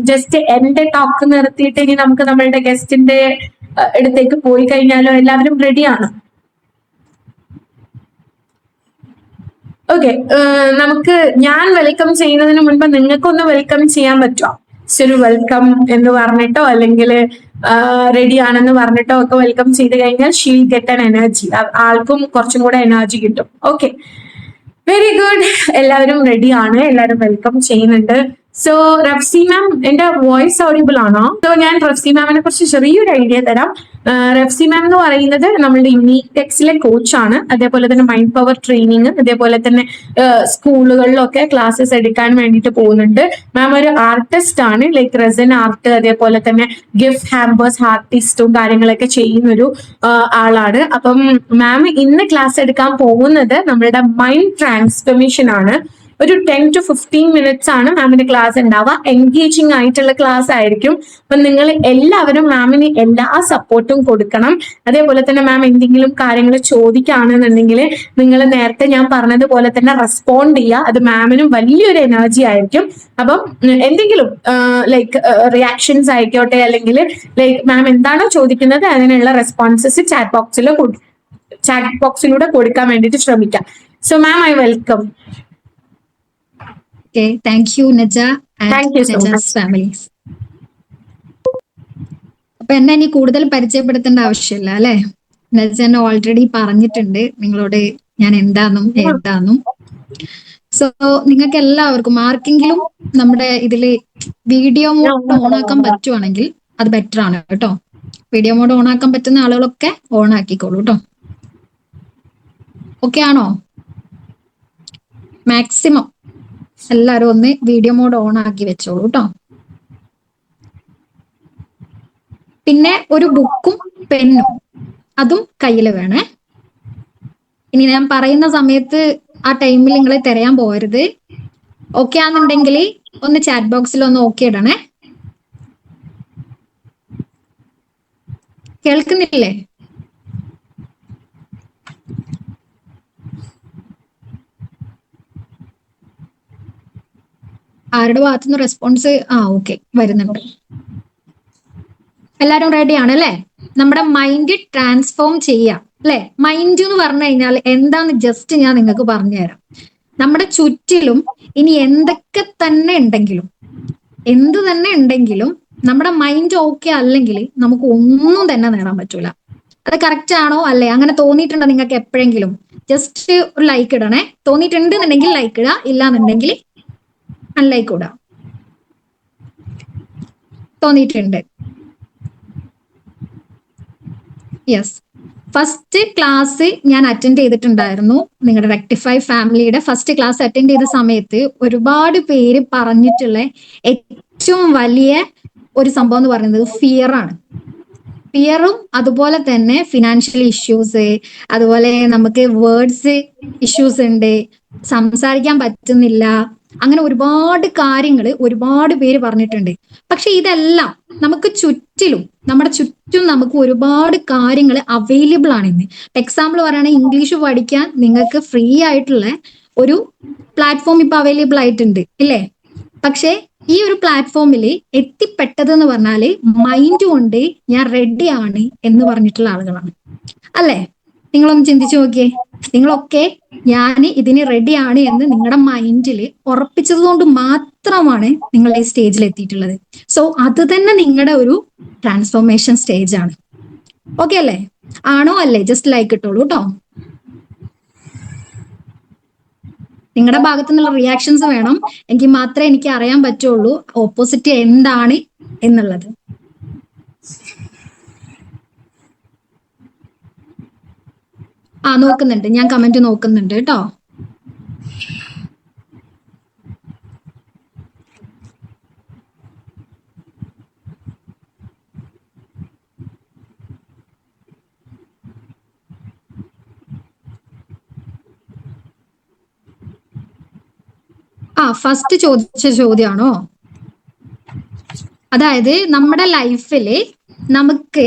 ജസ്റ്റ് എന്റെ ടോക്ക് നിർത്തിയിട്ട് ഇനി നമുക്ക് നമ്മളുടെ ഗസ്റ്റിന്റെ അടുത്തേക്ക് പോയി കഴിഞ്ഞാലോ? എല്ലാവരും റെഡിയാണ്? ഓക്കെ, നമുക്ക് ഞാൻ വെൽക്കം ചെയ്യുന്നതിന് മുൻപ് നിങ്ങൾക്കൊന്ന് വെൽക്കം ചെയ്യാൻ പറ്റുമോ? ഒരു വെൽക്കം എന്ന് പറഞ്ഞിട്ടോ അല്ലെങ്കിൽ റെഡി ആണെന്ന് പറഞ്ഞിട്ടോ ഒക്കെ വെൽക്കം ചെയ്ത് കഴിഞ്ഞാൽ ഷീൽ ഗെറ്റ് ആൻ എനർജി. ആൾക്കും കുറച്ചും കൂടെ എനർജി കിട്ടും. Okay, very good. എല്ലാവരും റെഡി ആണ്, എല്ലാവരും വെൽക്കം ചെയ്യുന്നുണ്ട്. സോ റഫ്സി മാം, എന്റെ വോയിസ് ഓഡിബിൾ ആണോ? സോ ഞാൻ റഫ്സി മാമിനെ കുറിച്ച് ചെറിയൊരു ഐഡിയ തരാം. റഫ്സി മാം എന്ന് പറയുന്നത് നമ്മളുടെ യുണീക് ടെക്സിലെ കോച്ചാണ്. അതേപോലെ തന്നെ മൈൻഡ് പവർ ട്രെയിനിങ്, അതേപോലെ തന്നെ സ്കൂളുകളിലൊക്കെ ക്ലാസ്സസ് എടുക്കാൻ വേണ്ടിയിട്ട് പോകുന്നുണ്ട്. മാം ഒരു ആർട്ടിസ്റ്റ് ആണ്, ലൈക്ക് റെസൻ ആർട്ട്, അതേപോലെ തന്നെ ഗിഫ്റ്റ് ഹാമ്പേഴ്സ് ആർട്ടിസ്റ്റും കാര്യങ്ങളൊക്കെ ചെയ്യുന്നൊരു ആളാണ്. അപ്പം മാം ഇന്ന് ക്ലാസ് എടുക്കാൻ പോകുന്നത് നമ്മളുടെ മൈൻഡ് ട്രാൻസ്ഫർമേഷൻ ആണ്. ഒരു 10 to 15 മിനിറ്റ്സ് ആണ് മാമിന്റെ ക്ലാസ് ഉണ്ടാവുക. എൻഗേജിങ് ആയിട്ടുള്ള ക്ലാസ് ആയിരിക്കും. അപ്പൊ നിങ്ങൾ എല്ലാവരും മാമിന് എല്ലാ സപ്പോർട്ടും കൊടുക്കണം. അതേപോലെ തന്നെ മാം എന്തെങ്കിലും കാര്യങ്ങൾ ചോദിക്കുകയാണെന്നുണ്ടെങ്കിൽ നിങ്ങൾ നേരത്തെ ഞാൻ പറഞ്ഞതുപോലെ തന്നെ റെസ്പോണ്ട് ചെയ്യുക. അത് മാമിനും വലിയൊരു എനർജി ആയിരിക്കും. അപ്പം എന്തെങ്കിലും ലൈക്ക് റിയാക്ഷൻസ് ആയിക്കോട്ടെ, അല്ലെങ്കിൽ ലൈക്ക് മാം എന്താണോ ചോദിക്കുന്നത് അതിനുള്ള റെസ്പോൺസസ് ചാറ്റ് ബോക്സിലൂടെ കൊടുക്കാൻ വേണ്ടിയിട്ട് ശ്രമിക്കാം. So ma'am, I welcome. Okay, thank you Naja and Naja's family. അപ്പൊ എന്നെ ഇനി കൂടുതൽ പരിചയപ്പെടുത്തേണ്ട ആവശ്യമില്ല അല്ലെ? നജ എന്നെ ഓൾറെഡി പറഞ്ഞിട്ടുണ്ട് നിങ്ങളോട് ഞാൻ എന്താന്നും. സോ നിങ്ങൾക്ക് എല്ലാവർക്കും ആർക്കെങ്കിലും നമ്മുടെ ഇതില് വീഡിയോ മോഡ് ഓൺ ആക്കാൻ പറ്റുവാണെങ്കിൽ അത് ബെറ്റർ ആണ് കേട്ടോ. വീഡിയോ മോഡ് ഓൺ ആക്കാൻ പറ്റുന്ന ആളുകളൊക്കെ ഓൺ ആക്കിക്കോളൂ കേട്ടോ. ഓക്കെ ആണോ? മാക്സിമം എല്ലാരും ഒന്ന് വീഡിയോ മോഡ് ഓൺ ആക്കി വെച്ചോളൂ കേട്ടോ. പിന്നെ ഒരു ബുക്കും പെന്നും അതും കയ്യിൽ വേണേ. ഇനി ഞാൻ പറയുന്ന സമയത്ത് ആ ടൈമിൽ നിങ്ങൾ തിരയാൻ പോകരുത്. ഓക്കെ ആണെന്നുണ്ടെങ്കിൽ ഒന്ന് ചാറ്റ് ബോക്സിൽ ഒന്ന് ഓക്കെ ഇടണേ. കേൾക്കുന്നില്ലേ? ആരുടെ ഭാഗത്തുനിന്ന് റെസ്പോൺസ് ഓക്കെ വരുന്നുണ്ട്. എല്ലാരും റെഡി ആണ് അല്ലെ? നമ്മുടെ മൈൻഡ് ട്രാൻസ്ഫോം ചെയ്യാം അല്ലെ? മൈൻഡ് എന്ന് പറഞ്ഞു കഴിഞ്ഞാൽ എന്താന്ന് ജസ്റ്റ് ഞാൻ നിങ്ങൾക്ക് പറഞ്ഞുതരാം. നമ്മുടെ ചുറ്റിലും ഇനി എന്തൊക്കെ തന്നെ ഉണ്ടെങ്കിലും നമ്മുടെ മൈൻഡ് ഓക്കെ അല്ലെങ്കിൽ നമുക്ക് ഒന്നും തന്നെ നേടാൻ പറ്റൂല. അത് കറക്റ്റ് ആണോ അല്ലേ? അങ്ങനെ തോന്നിയിട്ടുണ്ടോ നിങ്ങൾക്ക് എപ്പോഴെങ്കിലും? ജസ്റ്റ് ഒരു ലൈക്ക് ഇടണേ. തോന്നിയിട്ടുണ്ടെന്നുണ്ടെങ്കിൽ ലൈക്ക് ഇടുക, ഇല്ലാന്നുണ്ടെങ്കിൽ അൺലൈക്ക് ഇടുക. തോന്നിയിട്ടുണ്ട്? യെസ്. ഫസ്റ്റ് ക്ലാസ് ഞാൻ അറ്റൻഡ് ചെയ്തിട്ടുണ്ടായിരുന്നു. നിങ്ങളുടെ റെക്ടിഫൈ ഫാമിലിയുടെ ഫസ്റ്റ് ക്ലാസ് അറ്റൻഡ് ചെയ്ത സമയത്ത് ഒരുപാട് പേര് പറഞ്ഞിട്ടുള്ള ഏറ്റവും വലിയ ഒരു സംഭവം എന്ന് പറയുന്നത് ഫിയർ ആണ്. ഫിയറും അതുപോലെ തന്നെ ഫിനാൻഷ്യൽ ഇഷ്യൂസ്, അതുപോലെ നമുക്ക് വേർഡ്സ് ഇഷ്യൂസ് ഉണ്ട്, സംസാരിക്കാൻ പറ്റുന്നില്ല, അങ്ങനെ ഒരുപാട് കാര്യങ്ങൾ ഒരുപാട് പേര് പറഞ്ഞിട്ടുണ്ട്. പക്ഷെ ഇതെല്ലാം നമുക്ക് ചുറ്റിലും, നമ്മുടെ ചുറ്റും നമുക്ക് ഒരുപാട് കാര്യങ്ങൾ അവൈലബിൾ ആണ് ഇന്ന്. എക്സാമ്പിൾ പറയുകയാണെങ്കിൽ ഇംഗ്ലീഷ് പഠിക്കാൻ നിങ്ങൾക്ക് ഫ്രീ ആയിട്ടുള്ള ഒരു പ്ലാറ്റ്ഫോം ഇപ്പൊ അവൈലബിൾ ആയിട്ടുണ്ട് ഇല്ലേ? പക്ഷെ ഈ ഒരു പ്ലാറ്റ്ഫോമിൽ എത്തിപ്പെട്ടത് എന്ന് പറഞ്ഞാല് മൈൻഡ് കൊണ്ട് ഞാൻ റെഡിയാണ് എന്ന് പറഞ്ഞിട്ടുള്ള ആളുകളാണ് അല്ലെ? നിങ്ങളൊന്ന് ചിന്തിച്ചു നോക്കിയേ. നിങ്ങളൊക്കെ ഞാൻ ഇതിന് റെഡിയാണ് എന്ന് നിങ്ങളുടെ മൈൻഡിൽ ഉറപ്പിച്ചത് കൊണ്ട് മാത്രമാണ് നിങ്ങൾ ഈ സ്റ്റേജിൽ എത്തിയിട്ടുള്ളത്. സോ അത് തന്നെ നിങ്ങളുടെ ഒരു ട്രാൻസ്ഫോർമേഷൻ സ്റ്റേജ് ആണ്. ഓക്കെ അല്ലേ? ആണോ അല്ലേ? ജസ്റ്റ് ലൈക്ക് ഇട്ടോളൂ കേട്ടോ. നിങ്ങളുടെ ഭാഗത്തു നിന്നുള്ള റിയാക്ഷൻസ് വേണം, എങ്കിൽ മാത്രമേ എനിക്ക് അറിയാൻ പറ്റുള്ളൂ ഓപ്പോസിറ്റ് എന്താണ് എന്നുള്ളത്. നോക്കുന്നുണ്ട്, ഞാൻ കമന്റ് നോക്കുന്നുണ്ട് കേട്ടോ. ഫസ്റ്റ് ചോദിച്ച ചോദ്യമാണോ? അതായത് നമ്മുടെ ലൈഫില് നമുക്ക്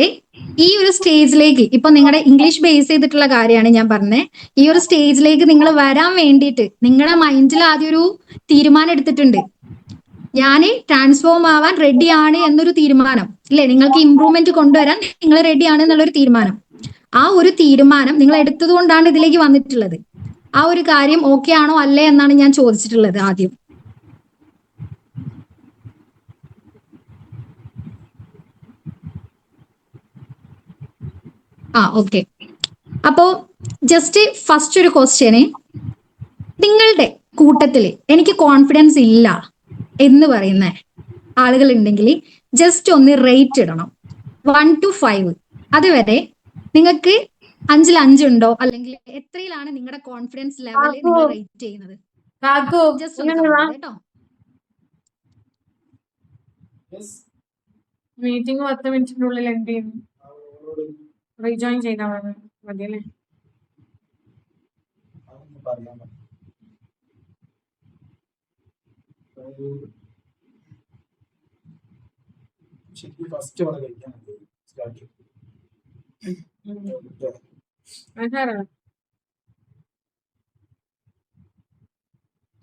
ഈ ഒരു സ്റ്റേജിലേക്ക്, ഇപ്പൊ നിങ്ങളുടെ ഇംഗ്ലീഷ് ബേസ് ചെയ്തിട്ടുള്ള കാര്യമാണ് ഞാൻ പറഞ്ഞത്, ഈ ഒരു സ്റ്റേജിലേക്ക് നിങ്ങൾ വരാൻ വേണ്ടിയിട്ട് നിങ്ങളുടെ മൈൻഡിൽ ആദ്യം ഒരു തീരുമാനം എടുത്തിട്ടുണ്ട്. ഞാൻ ട്രാൻസ്ഫോം ആവാൻ റെഡിയാണ് എന്നൊരു തീരുമാനം ഇല്ലേ? നിങ്ങൾക്ക് ഇമ്പ്രൂവ്മെന്റ് കൊണ്ടുവരാൻ നിങ്ങൾ റെഡിയാണ് എന്നുള്ളൊരു തീരുമാനം. ആ ഒരു തീരുമാനം നിങ്ങൾ എടുത്തത് കൊണ്ടാണ് ഇതിലേക്ക് വന്നിട്ടുള്ളത്. ആ ഒരു കാര്യം ഓക്കെ ആണോ അല്ലേ എന്നാണ് ഞാൻ ചോദിച്ചിട്ടുള്ളത് ആദ്യം. ഓക്കെ. അപ്പോ ജസ്റ്റ് ഫസ്റ്റ് ഒരു ക്വസ്റ്റ്യന്, നിങ്ങളുടെ കൂട്ടത്തില് എനിക്ക് കോൺഫിഡൻസ് ഇല്ല എന്ന് പറയുന്ന ആളുകൾ ഉണ്ടെങ്കിൽ ജസ്റ്റ് ഒന്ന് റേറ്റ് ഇടണം, 1 to 5. അതുവരെ നിങ്ങൾക്ക് 5-ൽ 5 ഉണ്ടോ, അല്ലെങ്കിൽ എത്രയിലാണ് നിങ്ങളുടെ കോൺഫിഡൻസ് ലെവൽ നിങ്ങൾ റേറ്റ് ചെയ്യുന്നത്? ജസ്റ്റ് കേട്ടോ. മീറ്റിംഗ് 10 മിനിറ്റിനുള്ളിൽ എന്ത് ചെയ്യുന്നു? റീജോയിൻ ചെയ്താൽ മതിയല്ലേ? ഫസ്റ്റ്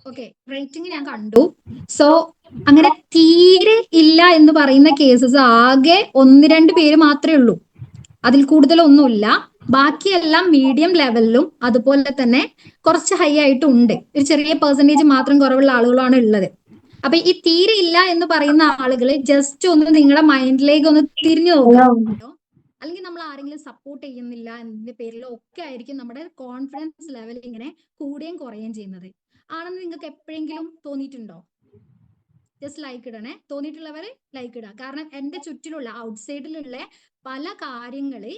ഓക്കെ, റേറ്റിംഗ് ഞാൻ കണ്ടു. സോ അങ്ങനെ തീരെ ഇല്ല എന്ന് പറയുന്ന കേസസ് ആകെ 1-2 പേര് മാത്രമേ ഉള്ളൂ, അതിൽ കൂടുതലൊന്നുമില്ല. ബാക്കിയെല്ലാം മീഡിയം ലെവലിലും അതുപോലെ തന്നെ കുറച്ച് ഹൈ ആയിട്ടും ഉണ്ട്. ഒരു ചെറിയ പെർസെന്റേജ് മാത്രം കുറവുള്ള ആളുകളാണ് ഉള്ളത്. അപ്പൊ ഈ തീരെ ഇല്ല എന്ന് പറയുന്ന ആളുകൾ ജസ്റ്റ് ഒന്ന് നിങ്ങളുടെ മൈൻഡിലേക്ക് ഒന്ന് തിരിഞ്ഞു നോക്കാം. അല്ലെങ്കിൽ നമ്മൾ ആരെങ്കിലും സപ്പോർട്ട് ചെയ്യുന്നില്ല എന്നതിന്റെ പേരിലോ ഒക്കെ ആയിരിക്കും നമ്മുടെ കോൺഫിഡൻസ് ലെവൽ ഇങ്ങനെ കൂടുകയും കുറയുകയും ചെയ്യുന്നത്. ആണെന്ന് നിങ്ങൾക്ക് എപ്പോഴെങ്കിലും തോന്നിയിട്ടുണ്ടോ? ജസ്റ്റ് ലൈക്ക് ഇടണേ. തോന്നിയിട്ടുള്ളവര് ലൈക്ക് ഇടുക. കാരണം എന്റെ ചുറ്റിലുള്ള ഔട്ട്സൈഡിലുള്ള പല കാര്യങ്ങള്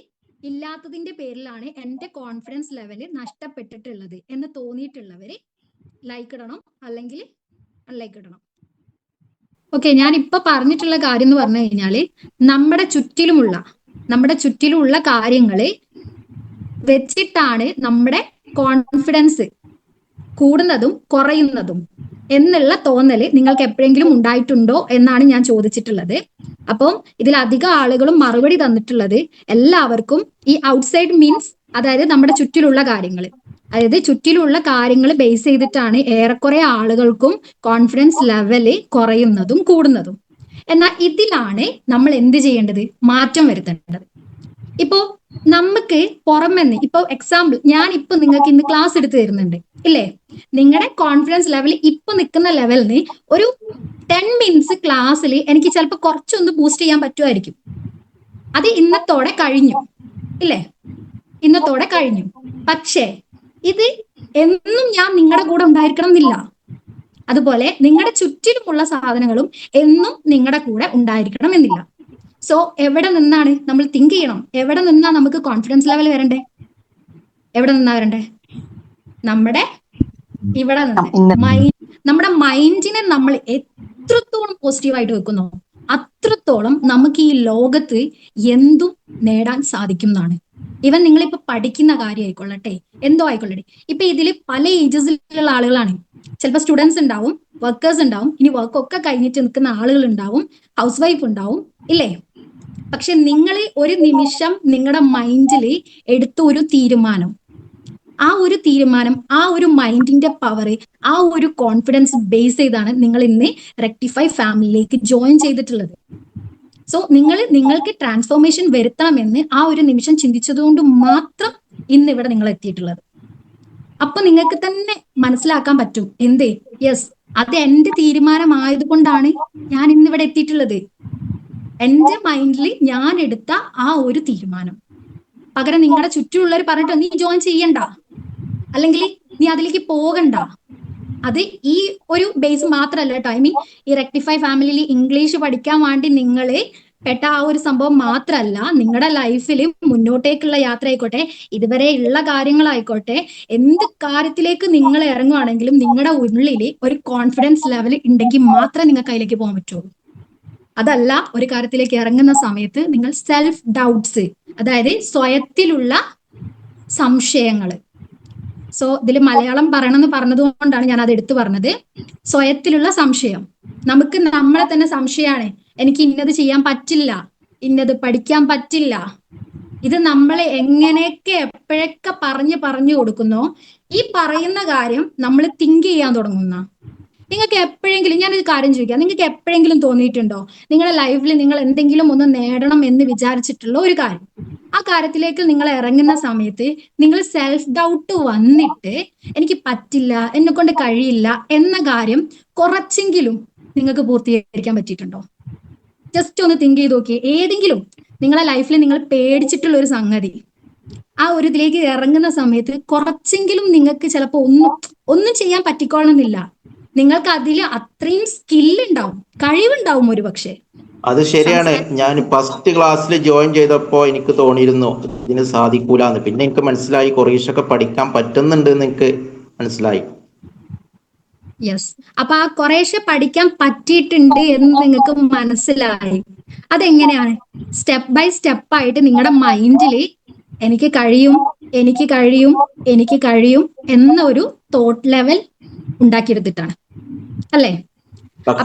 ഇല്ലാത്തതിന്റെ പേരിലാണ് എന്റെ കോൺഫിഡൻസ് ലെവല് നഷ്ടപ്പെട്ടിട്ടുള്ളത് എന്ന് തോന്നിയിട്ടുള്ളവര് ലൈക്ക് ഇടണം, അല്ലെങ്കിൽ അൺലൈക്ക് ഇടണം. ഓക്കെ, ഞാൻ ഇപ്പൊ പറഞ്ഞിട്ടുള്ള കാര്യം എന്ന് പറഞ്ഞു കഴിഞ്ഞാല് നമ്മുടെ ചുറ്റിലുമുള്ള കാര്യങ്ങള് വെച്ചിട്ടാണ് നമ്മുടെ കോൺഫിഡൻസ് കൂടുന്നതും കുറയുന്നതും എന്നുള്ള തോന്നല് നിങ്ങൾക്ക് എപ്പോഴെങ്കിലും ഉണ്ടായിട്ടുണ്ടോ എന്നാണ് ഞാൻ ചോദിച്ചിട്ടുള്ളത്. അപ്പം ഇതിലധികം ആളുകളും മറുപടി തന്നിട്ടുള്ളത് എല്ലാവർക്കും ഈ ഔട്ട്സൈഡ് മീൻസ്, അതായത് നമ്മുടെ ചുറ്റിലുള്ള കാര്യങ്ങൾ, അതായത് ചുറ്റിലുള്ള കാര്യങ്ങൾ ബേസ് ചെയ്തിട്ടാണ് ഏറെക്കുറെ ആളുകൾക്കും കോൺഫിഡൻസ് ലെവല് കുറയുന്നതും കൂടുന്നതും. എന്നാൽ ഇതിലാണ് നമ്മൾ എന്ത് ചെയ്യേണ്ടത്? മാറ്റം വരുത്തേണ്ടത്. ഇപ്പോ നമുക്ക് പുറമെന്ന്, ഇപ്പൊ എക്സാമ്പിൾ ഞാൻ ഇപ്പൊ നിങ്ങൾക്ക് ഇന്ന് ക്ലാസ് എടുത്തു തരുന്നുണ്ട് ഇല്ലേ? നിങ്ങളുടെ കോൺഫിഡൻസ് ലെവൽ ഇപ്പൊ നിൽക്കുന്ന ലെവലിന് ഒരു 10 മിനിറ്റ്സ് ക്ലാസ്സിൽ എനിക്ക് ചിലപ്പോൾ കുറച്ചൊന്ന് ബൂസ്റ്റ് ചെയ്യാൻ പറ്റുമായിരിക്കും. അത് ഇന്നത്തോടെ കഴിഞ്ഞു ഇല്ലേ? ഇന്നത്തോടെ കഴിഞ്ഞു. പക്ഷേ ഇത് എന്നും ഞാൻ നിങ്ങളുടെ കൂടെ ഉണ്ടായിരിക്കണം എന്നില്ല. അതുപോലെ നിങ്ങളുടെ ചുറ്റിലുമുള്ള സാധനങ്ങളും എന്നും നിങ്ങളുടെ കൂടെ ഉണ്ടായിരിക്കണം എന്നില്ല. സോ എവിടെ നിന്നാണ് നമ്മൾ തിങ്ക് ചെയ്യണം? എവിടെ നിന്നാ നമുക്ക് കോൺഫിഡൻസ് ലെവൽ വരണ്ടേ? എവിടെ നിന്നാ വരണ്ടേ? നമ്മുടെ ഇവിടെ നിന്ന്. നമ്മുടെ മൈൻഡിനെ നമ്മൾ എത്രത്തോളം പോസിറ്റീവായിട്ട് വെക്കുന്നോ അത്രത്തോളം നമുക്ക് ഈ ലോകത്ത് എന്തും നേടാൻ സാധിക്കും എന്നാണ്. ഇവൻ നിങ്ങളിപ്പോ പഠിക്കുന്ന കാര്യം ആയിക്കൊള്ളട്ടെ, എന്തോ ആയിക്കൊള്ളട്ടെ. ഇപ്പൊ ഇതില് പല ഏജസിലുള്ള ആളുകളാണ്. ചിലപ്പോൾ സ്റ്റുഡൻസ് ഉണ്ടാവും, വർക്കേഴ്സ് ഉണ്ടാവും, ഇനി വർക്കൊക്കെ കഴിഞ്ഞിട്ട് നിൽക്കുന്ന ആളുകൾ ഉണ്ടാവും, ഹൗസ് വൈഫ് ഉണ്ടാവും, ഇല്ലേ? പക്ഷെ നിങ്ങൾ ഒരു നിമിഷം നിങ്ങളുടെ മൈൻഡിൽ എടുത്ത ഒരു തീരുമാനം, ആ ഒരു തീരുമാനം, ആ ഒരു മൈൻഡിന്റെ പവർ, ആ ഒരു കോൺഫിഡൻസ് ബേസ് ചെയ്താണ് നിങ്ങൾ ഇന്ന് റെക്ടിഫൈ ഫാമിലിയിലേക്ക് ജോയിൻ ചെയ്തിട്ടുള്ളത്. സോ നിങ്ങൾക്ക് ട്രാൻസ്ഫോർമേഷൻ വരുത്തണമെന്ന് ആ ഒരു നിമിഷം ചിന്തിച്ചതുകൊണ്ട് മാത്രം ഇന്ന് ഇവിടെ നിങ്ങൾ എത്തിയിട്ടുള്ളത്. അപ്പൊ നിങ്ങൾക്ക് തന്നെ മനസ്സിലാക്കാൻ പറ്റും എന്തേ, യെസ്, അത് എന്റെ തീരുമാനമായതുകൊണ്ടാണ് ഞാൻ ഇന്നിവിടെ എത്തിയിട്ടുള്ളത്. എന്റെ മൈൻഡിൽ ഞാൻ എടുത്ത ആ ഒരു തീരുമാനം. പകരം നിങ്ങളുടെ ചുറ്റുമുള്ളവർ പറഞ്ഞിട്ട് നീ ജോയിൻ ചെയ്യണ്ട, അല്ലെങ്കിൽ നീ അതിലേക്ക് പോകണ്ട. അത് ഈ ഒരു ബേസ് മാത്രമല്ല കേട്ടോ. ഐ മീൻ ഈ റെക്ടിഫൈ ഫാമിലിയിൽ ഇംഗ്ലീഷ് പഠിക്കാൻ വേണ്ടി നിങ്ങൾ പെട്ട ആ ഒരു സംഭവം മാത്രമല്ല, നിങ്ങളുടെ ലൈഫിൽ മുന്നോട്ടേക്കുള്ള യാത്ര ആയിക്കോട്ടെ, ഇതുവരെ ഉള്ള കാര്യങ്ങളായിക്കോട്ടെ, എന്ത് കാര്യത്തിലേക്ക് നിങ്ങൾ ഇറങ്ങുവാണെങ്കിലും നിങ്ങളുടെ ഉള്ളിൽ ഒരു കോൺഫിഡൻസ് ലെവൽ ഉണ്ടെങ്കിൽ മാത്രമേ നിങ്ങൾക്ക് അതിലേക്ക് പോകാൻ പറ്റുള്ളൂ. അതല്ല, ഒരു കാര്യത്തിലേക്ക് ഇറങ്ങുന്ന സമയത്ത് നിങ്ങൾ സെൽഫ് ഡൗട്ട്സ്, അതായത് സ്വയത്തിലുള്ള സംശയങ്ങൾ. സോ ഇതിൽ മലയാളം പറയണമെന്ന് പറഞ്ഞത് കൊണ്ടാണ് ഞാൻ അത് എടുത്തു പറഞ്ഞത്. സ്വയത്തിലുള്ള സംശയം, നമുക്ക് നമ്മളെ തന്നെ സംശയമാണ്, എനിക്ക് ഇന്നത് ചെയ്യാൻ പറ്റില്ല, ഇന്നത് പഠിക്കാൻ പറ്റില്ല. ഇത് നമ്മളെ എങ്ങനെയൊക്കെ എപ്പോഴൊക്കെ പറഞ്ഞു കൊടുക്കുന്നോ, ഈ പറയുന്ന കാര്യം നമ്മൾ തിങ്ക് ചെയ്യാൻ തുടങ്ങുന്ന. നിങ്ങൾക്ക് എപ്പോഴെങ്കിലും, ഞാനൊരു കാര്യം ചോദിക്കാം, നിങ്ങൾക്ക് എപ്പോഴെങ്കിലും തോന്നിയിട്ടുണ്ടോ നിങ്ങളുടെ ലൈഫിൽ നിങ്ങൾ എന്തെങ്കിലും ഒന്ന് നേടണം എന്ന് വിചാരിച്ചിട്ടുള്ള ഒരു കാര്യം, ആ കാര്യത്തിലേക്ക് നിങ്ങൾ ഇറങ്ങുന്ന സമയത്ത് നിങ്ങൾ സെൽഫ് ഡൗട്ട് വന്നിട്ട് എനിക്ക് പറ്റില്ല, എന്നെ കൊണ്ട് കഴിയില്ല എന്ന കാര്യം കുറച്ചെങ്കിലും നിങ്ങൾക്ക് പൂർത്തീകരിക്കാൻ പറ്റിയിട്ടുണ്ടോ? ജസ്റ്റ് ഒന്ന് തിങ്ക് ചെയ്ത് നോക്കിയേ. ഏതെങ്കിലും നിങ്ങളെ ലൈഫിൽ നിങ്ങൾ പേടിച്ചിട്ടുള്ള ഒരു സംഗതി, ആ ഒരു ഇതിലേക്ക് ഇറങ്ങുന്ന സമയത്ത് കുറച്ചെങ്കിലും നിങ്ങൾക്ക് ചിലപ്പോൾ ഒന്നും ചെയ്യാൻ പറ്റിക്കോളണമെന്നില്ല, നിങ്ങൾക്ക് അതിൽ അത്രയും സ്കില്ലുണ്ടാവും, കഴിവുണ്ടാവും ഒരു പക്ഷേ. അത് ശരിയാണ്. ഞാൻ ഫസ്റ്റ് ക്ലാസ്സിൽ ജോയിൻ ചെയ്തപ്പോ എനിക്ക് തോന്നിയിരുന്നു ഇതിന് സാധിക്കൂലെന്ന്. പിന്നെ എനിക്ക് മനസ്സിലായി കുറേശ്ശൊക്കെ പഠിക്കാൻ പറ്റുന്നുണ്ട് എന്ന് എനിക്ക് മനസ്സിലായി. യെസ്, അപ്പൊ ആ കുറേശ്ശെ പഠിക്കാൻ പറ്റിയിട്ടുണ്ട് എന്ന് നിങ്ങൾക്ക് മനസ്സിലായി. അതെങ്ങനെയാണ്? സ്റ്റെപ്പ് ബൈ സ്റ്റെപ്പ് ആയിട്ട് നിങ്ങളുടെ മൈൻഡിൽ എനിക്ക് കഴിയും, എനിക്ക് കഴിയും, എനിക്ക് കഴിയും എന്ന ഒരു തോട്ട് ലെവൽ ഉണ്ടാക്കിയെടുത്തിട്ടാണ്, അല്ലേ?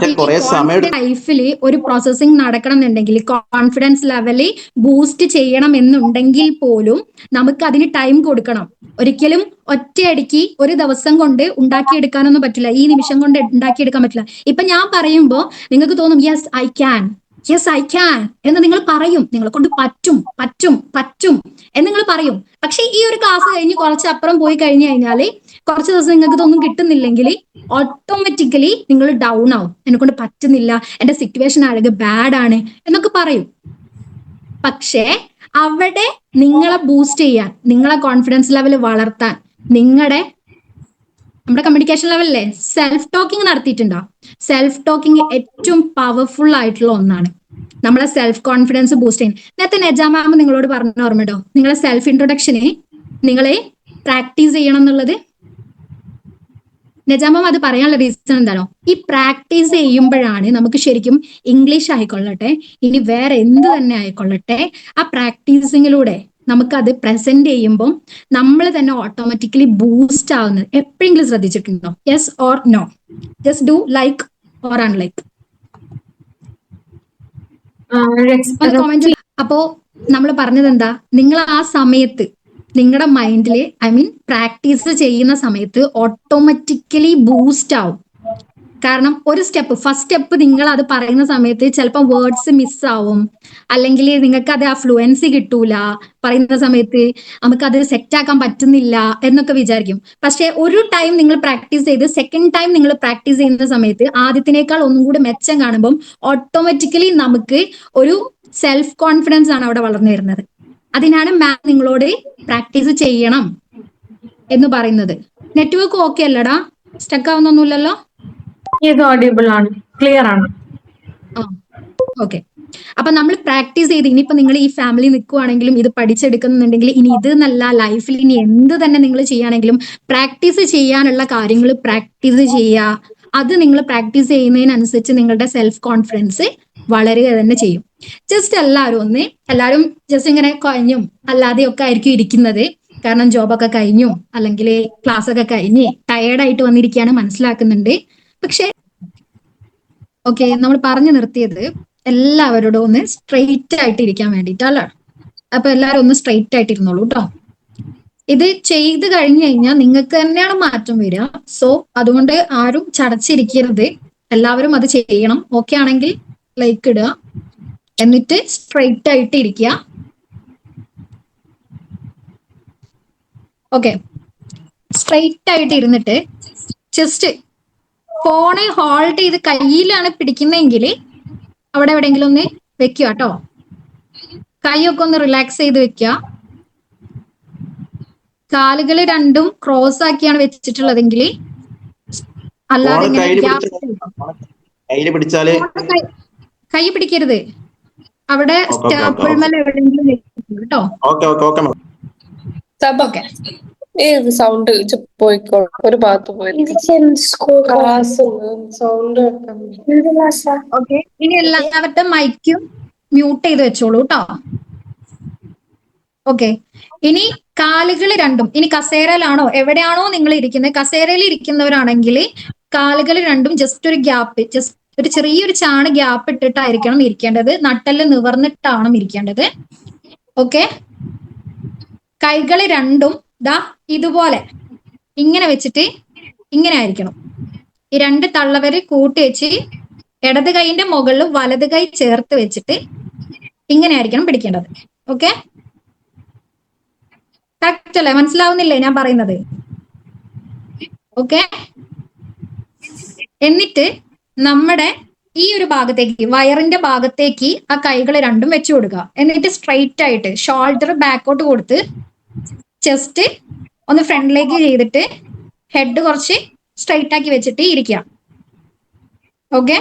ലൈഫിൽ ഒരു പ്രോസസ്സിംഗ് നടക്കണം എന്നുണ്ടെങ്കിൽ, കോൺഫിഡൻസ് ലെവല് ബൂസ്റ്റ് ചെയ്യണം എന്നുണ്ടെങ്കിൽ പോലും നമുക്ക് അതിന് ടൈം കൊടുക്കണം. ഒരിക്കലും ഒറ്റയടിക്ക് ഒരു ദിവസം കൊണ്ട് ഉണ്ടാക്കിയെടുക്കാനൊന്നും പറ്റില്ല, ഈ നിമിഷം കൊണ്ട് ഉണ്ടാക്കിയെടുക്കാൻ പറ്റില്ല. ഇപ്പൊ ഞാൻ പറയുമ്പോ നിങ്ങൾക്ക് തോന്നും yes I can, yes I can എന്ന് നിങ്ങൾ പറയും, നിങ്ങളെ കൊണ്ട് പറ്റും പറ്റും പറ്റും എന്ന് നിങ്ങൾ പറയും. പക്ഷെ ഈ ഒരു ക്ലാസ് കഴിഞ്ഞ് കുറച്ചപ്പുറം പോയി കഴിഞ്ഞു കഴിഞ്ഞാല്, കുറച്ച് ദിവസം നിങ്ങൾക്ക് ഇതൊന്നും കിട്ടുന്നില്ലെങ്കിൽ ഓട്ടോമാറ്റിക്കലി നിങ്ങൾ ഡൗൺ ആവും. എന്നെ കൊണ്ട് പറ്റുന്നില്ല, എന്റെ സിറ്റുവേഷൻ ആകെ ബാഡ് ആണ് എന്നൊക്കെ പറയും. പക്ഷേ അവിടെ നിങ്ങളെ ബൂസ്റ്റ് ചെയ്യാൻ, നിങ്ങളെ കോൺഫിഡൻസ് ലെവൽ വളർത്താൻ, നമ്മുടെ കമ്മ്യൂണിക്കേഷൻ ലെവലിലെ സെൽഫ് ടോക്കിംഗ് നടത്തിയിട്ടുണ്ടോ? സെൽഫ് ടോക്കിംഗ് ഏറ്റവും പവർഫുൾ ആയിട്ടുള്ള ഒന്നാണ്. നമ്മളെ സെൽഫ് കോൺഫിഡൻസ് ബൂസ്റ്റ് ചെയ്യും. നേരത്തെ നജാ മാം നിങ്ങളോട് പറഞ്ഞ ഓർമ്മയുണ്ടോ, നിങ്ങളെ സെൽഫ് ഇൻട്രൊഡക്ഷന് നിങ്ങളെ പ്രാക്ടീസ് ചെയ്യണം എന്നുള്ളത്? നജാ മാം അത് പറയാനുള്ള റീസൺ എന്താണോ, ഈ പ്രാക്ടീസ് ചെയ്യുമ്പോഴാണ് നമുക്ക് ശരിക്കും ഇംഗ്ലീഷ് ആയിക്കൊള്ളട്ടെ, ഇനി വേറെ എന്ത് തന്നെ ആയിക്കൊള്ളട്ടെ, ആ പ്രാക്ടീസിങ്ങിലൂടെ നമുക്കത് പ്രസന്റ് ചെയ്യുമ്പോൾ നമ്മൾ തന്നെ ഓട്ടോമാറ്റിക്കലി ബൂസ്റ്റ് ആവുന്നത്. എപ്പോഴെങ്കിലും ശ്രദ്ധിച്ചിട്ടുണ്ടോ? Yes or no? Just do like or unlike. അപ്പോ നമ്മൾ പറഞ്ഞത് എന്താ, നിങ്ങൾ ആ സമയത്ത് നിങ്ങളുടെ മൈൻഡിൽ, ഐ മീൻ പ്രാക്ടീസ് ചെയ്യുന്ന സമയത്ത് ഓട്ടോമാറ്റിക്കലി ബൂസ്റ്റ് ആവും. കാരണം ഒരു സ്റ്റെപ്പ്, ഫസ്റ്റ് സ്റ്റെപ്പ് നിങ്ങൾ അത് പറയുന്ന സമയത്ത് ചിലപ്പോൾ വേർഡ്സ് മിസ്സാവും, അല്ലെങ്കിൽ നിങ്ങൾക്ക് അത് ആ ഫ്ലുവൻസി കിട്ടൂല, പറയുന്ന സമയത്ത് നമുക്കത് സെറ്റ് ആക്കാൻ പറ്റുന്നില്ല എന്നൊക്കെ വിചാരിക്കും. പക്ഷെ ഒരു ടൈം നിങ്ങൾ പ്രാക്ടീസ് ചെയ്ത് സെക്കൻഡ് ടൈം നിങ്ങൾ പ്രാക്ടീസ് ചെയ്യുന്ന സമയത്ത് ആദ്യത്തിനേക്കാൾ ഒന്നും കൂടി മെച്ചം കാണുമ്പം ഓട്ടോമാറ്റിക്കലി നമുക്ക് ഒരു സെൽഫ് കോൺഫിഡൻസ് ആണ് അവിടെ വളർന്നു വരുന്നത്. അതിനാണ് മാം നിങ്ങളോട് പ്രാക്ടീസ് ചെയ്യണം എന്ന് പറയുന്നത്. നെറ്റ്വർക്ക് ഓക്കെ അല്ലടാ? സ്റ്റക്ക് ആവുന്നൊന്നുമില്ലല്ലോ? ഇത് ഓഡിബിൾ ആണ്, ക്ലിയർ ആണ്. ഓക്കെ. അപ്പൊ നമ്മൾ പ്രാക്ടീസ് ചെയ്ത്, ഇനിയിപ്പോ നിങ്ങൾ ഈ ഫാമിലി നിൽക്കുവാണെങ്കിലും ഇത് പഠിച്ചെടുക്കുന്നുണ്ടെങ്കിൽ, ഇനി ഇത് നല്ല ലൈഫിൽ ഇനി എന്ത് തന്നെ നിങ്ങൾ ചെയ്യുകയാണെങ്കിലും പ്രാക്ടീസ് ചെയ്യാനുള്ള കാര്യങ്ങൾ പ്രാക്ടീസ് ചെയ്യുക. അത് നിങ്ങൾ പ്രാക്ടീസ് ചെയ്യുന്നതിനനുസരിച്ച് നിങ്ങളുടെ സെൽഫ് കോൺഫിഡൻസ് വളരുക തന്നെ ചെയ്യും. ജസ്റ്റ് എല്ലാവരും ജസ്റ്റ് ഇങ്ങനെ കഴിഞ്ഞും അല്ലാതെയൊക്കെ ആയിരിക്കും ഇരിക്കുന്നത്. കാരണം ജോബൊക്കെ കഴിഞ്ഞും അല്ലെങ്കിൽ ക്ലാസ് ഒക്കെ കഴിഞ്ഞ് ടയേർഡായിട്ട് വന്നിരിക്കുകയാണ്, മനസ്സിലാക്കുന്നുണ്ട്. പക്ഷെ ഓക്കെ, നമ്മൾ പറഞ്ഞു നിർത്തിയത് എല്ലാവരോടും ഒന്ന് സ്ട്രെയിറ്റ് ആയിട്ട് ഇരിക്കാൻ വേണ്ടിയിട്ടല്ല. അപ്പൊ എല്ലാവരും ഒന്ന് സ്ട്രെയിറ്റ് ആയിട്ട് ഇരുന്നോളൂ കേട്ടോ. ഇത് ചെയ്ത് കഴിഞ്ഞു കഴിഞ്ഞാൽ നിങ്ങൾക്ക് തന്നെയാണ് മാറ്റം വരിക. സോ അതുകൊണ്ട് ആരും ചടച്ചിരിക്കരുത്, എല്ലാവരും അത് ചെയ്യണം. ഓക്കെ ആണെങ്കിൽ ലൈക്ക് ഇടുക, എന്നിട്ട് സ്ട്രെയിറ്റ് ആയിട്ട് ഇരിക്കുക. ഓക്കെ, സ്ട്രെയിറ്റ് ആയിട്ട് ഇരുന്നിട്ട് ജസ്റ്റ് ഫോണ് ഹോൾഡ് ചെയ്ത് കയ്യിലാണ് പിടിക്കുന്നതെങ്കിൽ അവിടെ എവിടെയെങ്കിലും ഒന്ന് വെക്കുക കേട്ടോ. കൈയൊക്കെ ഒന്ന് റിലാക്സ് ചെയ്ത് വെക്കുക. കാലുകൾ രണ്ടും ക്രോസ് ആക്കിയാണ് വെച്ചിട്ടുള്ളതെങ്കിൽ അല്ലാതെ ഫോണ് ഇങ്ങനെ കയ്യില് പിടിച്ചാല് കൈ പിടിക്കരുത്, അവിടെ സ്റ്റാപ്പിൾമേൽ എവിടെയെങ്കിലും വെക്കുക കേട്ടോ. ഓക്കെ, ഏത് സൗണ്ട് പോയിക്കോ, ഒരു ഭാഗത്ത് പോയി സൗണ്ട്. ഓക്കെ. ഇനി എല്ലാവരുടെ മൈക്കും മ്യൂട്ട് ചെയ്ത് വെച്ചോളൂ കേട്ടോ. ഓക്കെ, ഇനി കാലുകൾ രണ്ടും, ഇനി കസേരയിലാണോ എവിടെയാണോ നിങ്ങൾ ഇരിക്കുന്നത്, കസേരയിൽ ഇരിക്കുന്നവരാണെങ്കിൽ കാലുകൾ രണ്ടും ജസ്റ്റ് ഒരു ഗ്യാപ്പ്, ജസ്റ്റ് ഒരു ചെറിയൊരു ചാണ് ഗ്യാപ്പ് ഇട്ടിട്ടായിരിക്കണം ഇരിക്കേണ്ടത്. നട്ടെല്ല് നിവർന്നിട്ടാണ് ഇരിക്കേണ്ടത്. ഓക്കെ, കൈകൾ രണ്ടും ദാ ഇതുപോലെ ഇങ്ങനെ വെച്ചിട്ട് ഇങ്ങനെ ആയിരിക്കണം. ഈ രണ്ട് തള്ളവര് കൂട്ടി വെച്ച് ഇടത് കൈയിന്റെ മുകളിൽ വലത് കൈ ചേർത്ത് വെച്ചിട്ട് ഇങ്ങനെ ആയിരിക്കണം പിടിക്കേണ്ടത്. ഓക്കെ, കറക്റ്റ് അല്ലേ? മനസ്സിലാവുന്നില്ലേ ഞാൻ പറയുന്നത്? ഓക്കെ, എന്നിട്ട് നമ്മുടെ ഈ ഒരു ഭാഗത്തേക്ക്, വയറിന്റെ ഭാഗത്തേക്ക് ആ കൈകൾ രണ്ടും വെച്ചു കൊടുക്കുക. എന്നിട്ട് സ്ട്രെയിറ്റ് ആയിട്ട് ഷോൾഡർ ബാക്കോട്ട് കൊടുത്ത് ചെസ്റ്റ് ഒന്ന് ഫ്രണ്ടിലേക്ക് ചെയ്തിട്ട് ഹെഡ് കുറച്ച് സ്ട്രെയിറ്റ് ആക്കി വെച്ചിട്ട് ഇരിക്കുക. ഓക്കെ,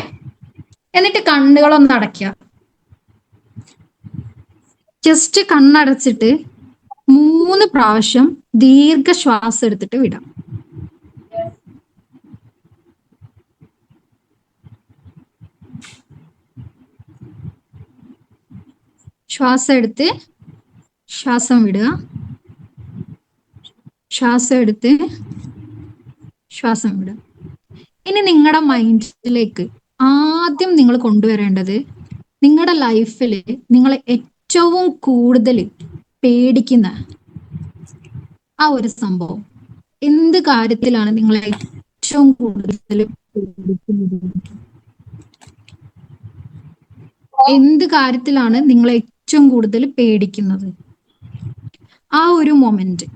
എന്നിട്ട് കണ്ണുകളൊന്ന് അടയ്ക്കുക. ജസ്റ്റ് കണ്ണടച്ചിട്ട് 3 പ്രാവശ്യം ദീർഘശ്വാസം എടുത്തിട്ട് വിടാം. ശ്വാസം എടുത്ത് ശ്വാസം വിടുക, ശ്വാസം എടുത്ത് ശ്വാസം വിടുക. ഇനി നിങ്ങളുടെ മൈൻഡിലേക്ക് ആദ്യം നിങ്ങൾ കൊണ്ടുവരേണ്ടത് നിങ്ങളുടെ ലൈഫിൽ നിങ്ങൾ ഏറ്റവും കൂടുതൽ പേടിക്കുന്ന ആ ഒരു സംഭവം. എന്ത് കാര്യത്തിലാണ് നിങ്ങൾ ഏറ്റവും കൂടുതൽ പേടിക്കുന്നത്? എന്ത് കാര്യത്തിലാണ് നിങ്ങൾ ഏറ്റവും കൂടുതൽ പേടിക്കുന്നത്? ആ ഒരു മൊമെന്റ്,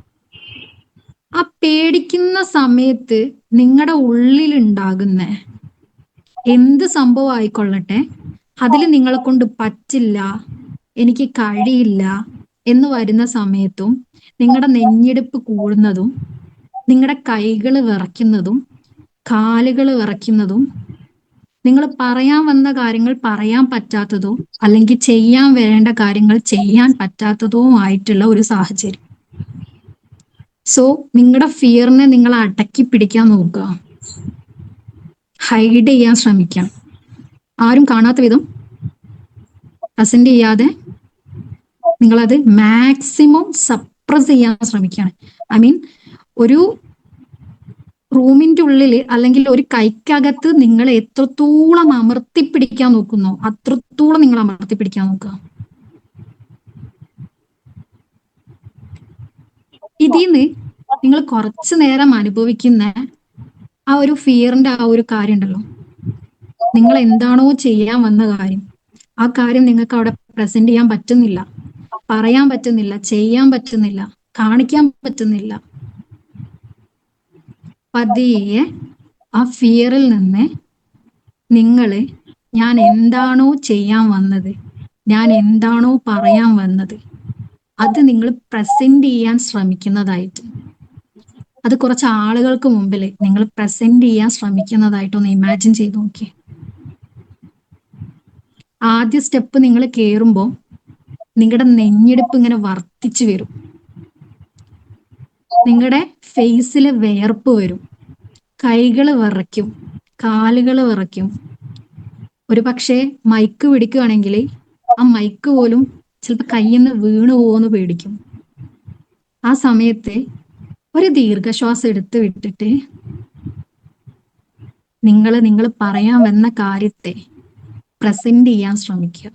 ആ പേടിക്കുന്ന സമയത്ത് നിങ്ങളുടെ ഉള്ളിലുണ്ടാകുന്ന എന്ത് സംഭവം ആയിക്കൊള്ളട്ടെ, അതിൽ നിങ്ങളെ കൊണ്ട് പറ്റില്ല, എനിക്ക് കഴിയില്ല എന്ന് വരുന്ന സമയത്തും നിങ്ങളുടെ നെഞ്ഞിടിപ്പ് കൂടുന്നതും നിങ്ങളുടെ കൈകൾ വിറയ്ക്കുന്നതും കാലുകൾ വിറയ്ക്കുന്നതും നിങ്ങൾ പറയാൻ വന്ന കാര്യങ്ങൾ പറയാൻ പറ്റാത്തതോ അല്ലെങ്കിൽ ചെയ്യാൻ വേണ്ട കാര്യങ്ങൾ ചെയ്യാൻ പറ്റാത്തതുമായിട്ടുള്ള ഒരു സാഹചര്യം. സോ നിങ്ങളുടെ ഫിയറിനെ നിങ്ങൾ അടക്കി പിടിക്കാൻ നോക്കുക, ഹൈഡ് ചെയ്യാൻ ശ്രമിക്കാം. ആരും കാണാത്ത വിധം പ്രസന്റ് ചെയ്യാതെ നിങ്ങളത് മാക്സിമം സപ്രസ് ചെയ്യാൻ ശ്രമിക്കുകയാണ്. ഐ മീൻ, ഒരു റൂമിന്റെ ഉള്ളിൽ അല്ലെങ്കിൽ ഒരു കൈക്കകത്ത് നിങ്ങൾ എത്രത്തോളം അമർത്തിപ്പിടിക്കാൻ നോക്കുന്നോ അത്രത്തോളം നിങ്ങൾ അമർത്തിപ്പിടിക്കാൻ നോക്കുക. ഇതിന്ന് നിങ്ങൾ കുറച്ചു നേരം അനുഭവിക്കുന്ന ആ ഒരു ഫിയറിന്റെ ആ ഒരു കാര്യം ഉണ്ടല്ലോ, നിങ്ങൾ എന്താണോ ചെയ്യാൻ വന്ന കാര്യം, ആ കാര്യം നിങ്ങൾക്ക് അവിടെ പ്രസന്റ് ചെയ്യാൻ പറ്റുന്നില്ല, പറയാൻ പറ്റുന്നില്ല, ചെയ്യാൻ പറ്റുന്നില്ല, കാണിക്കാൻ പറ്റുന്നില്ല. പതിയെ ആ ഫിയറിൽ നിന്ന് നിങ്ങൾ ഞാൻ എന്താണോ ചെയ്യാൻ വന്നത്, ഞാൻ എന്താണോ പറയാൻ വന്നത്, അത് നിങ്ങൾ പ്രസന്റ് ചെയ്യാൻ ശ്രമിക്കുന്നതായിട്ട്, അത് കുറച്ച് ആളുകൾക്ക് മുമ്പിൽ നിങ്ങൾ പ്രസന്റ് ചെയ്യാൻ ശ്രമിക്കുന്നതായിട്ടൊന്ന് ഇമാജിൻ ചെയ്ത് നോക്കി. ആദ്യ സ്റ്റെപ്പ് നിങ്ങൾ കയറുമ്പോൾ നിങ്ങളുടെ നെഞ്ഞെടുപ്പ് ഇങ്ങനെ വർദ്ധിച്ചു വരും, നിങ്ങളുടെ ഫേസിൽ വിയർപ്പ് വരും, കൈകൾ വിറയ്ക്കും, കാലുകൾ വിറയ്ക്കും, ഒരു പക്ഷേ മൈക്ക് പിടിക്കുകയാണെങ്കിൽ ആ മൈക്ക് പോലും ചിലപ്പോൾ കയ്യിൽ നിന്ന് വീണു പോകുമെന്ന് പേടിക്കും. ആ സമയത്ത് ഒരു ദീർഘശ്വാസം എടുത്ത് വിട്ടിട്ട് നിങ്ങൾ പറയാൻ വന്ന കാര്യത്തെ പ്രസന്റ് ചെയ്യാൻ ശ്രമിക്കുക.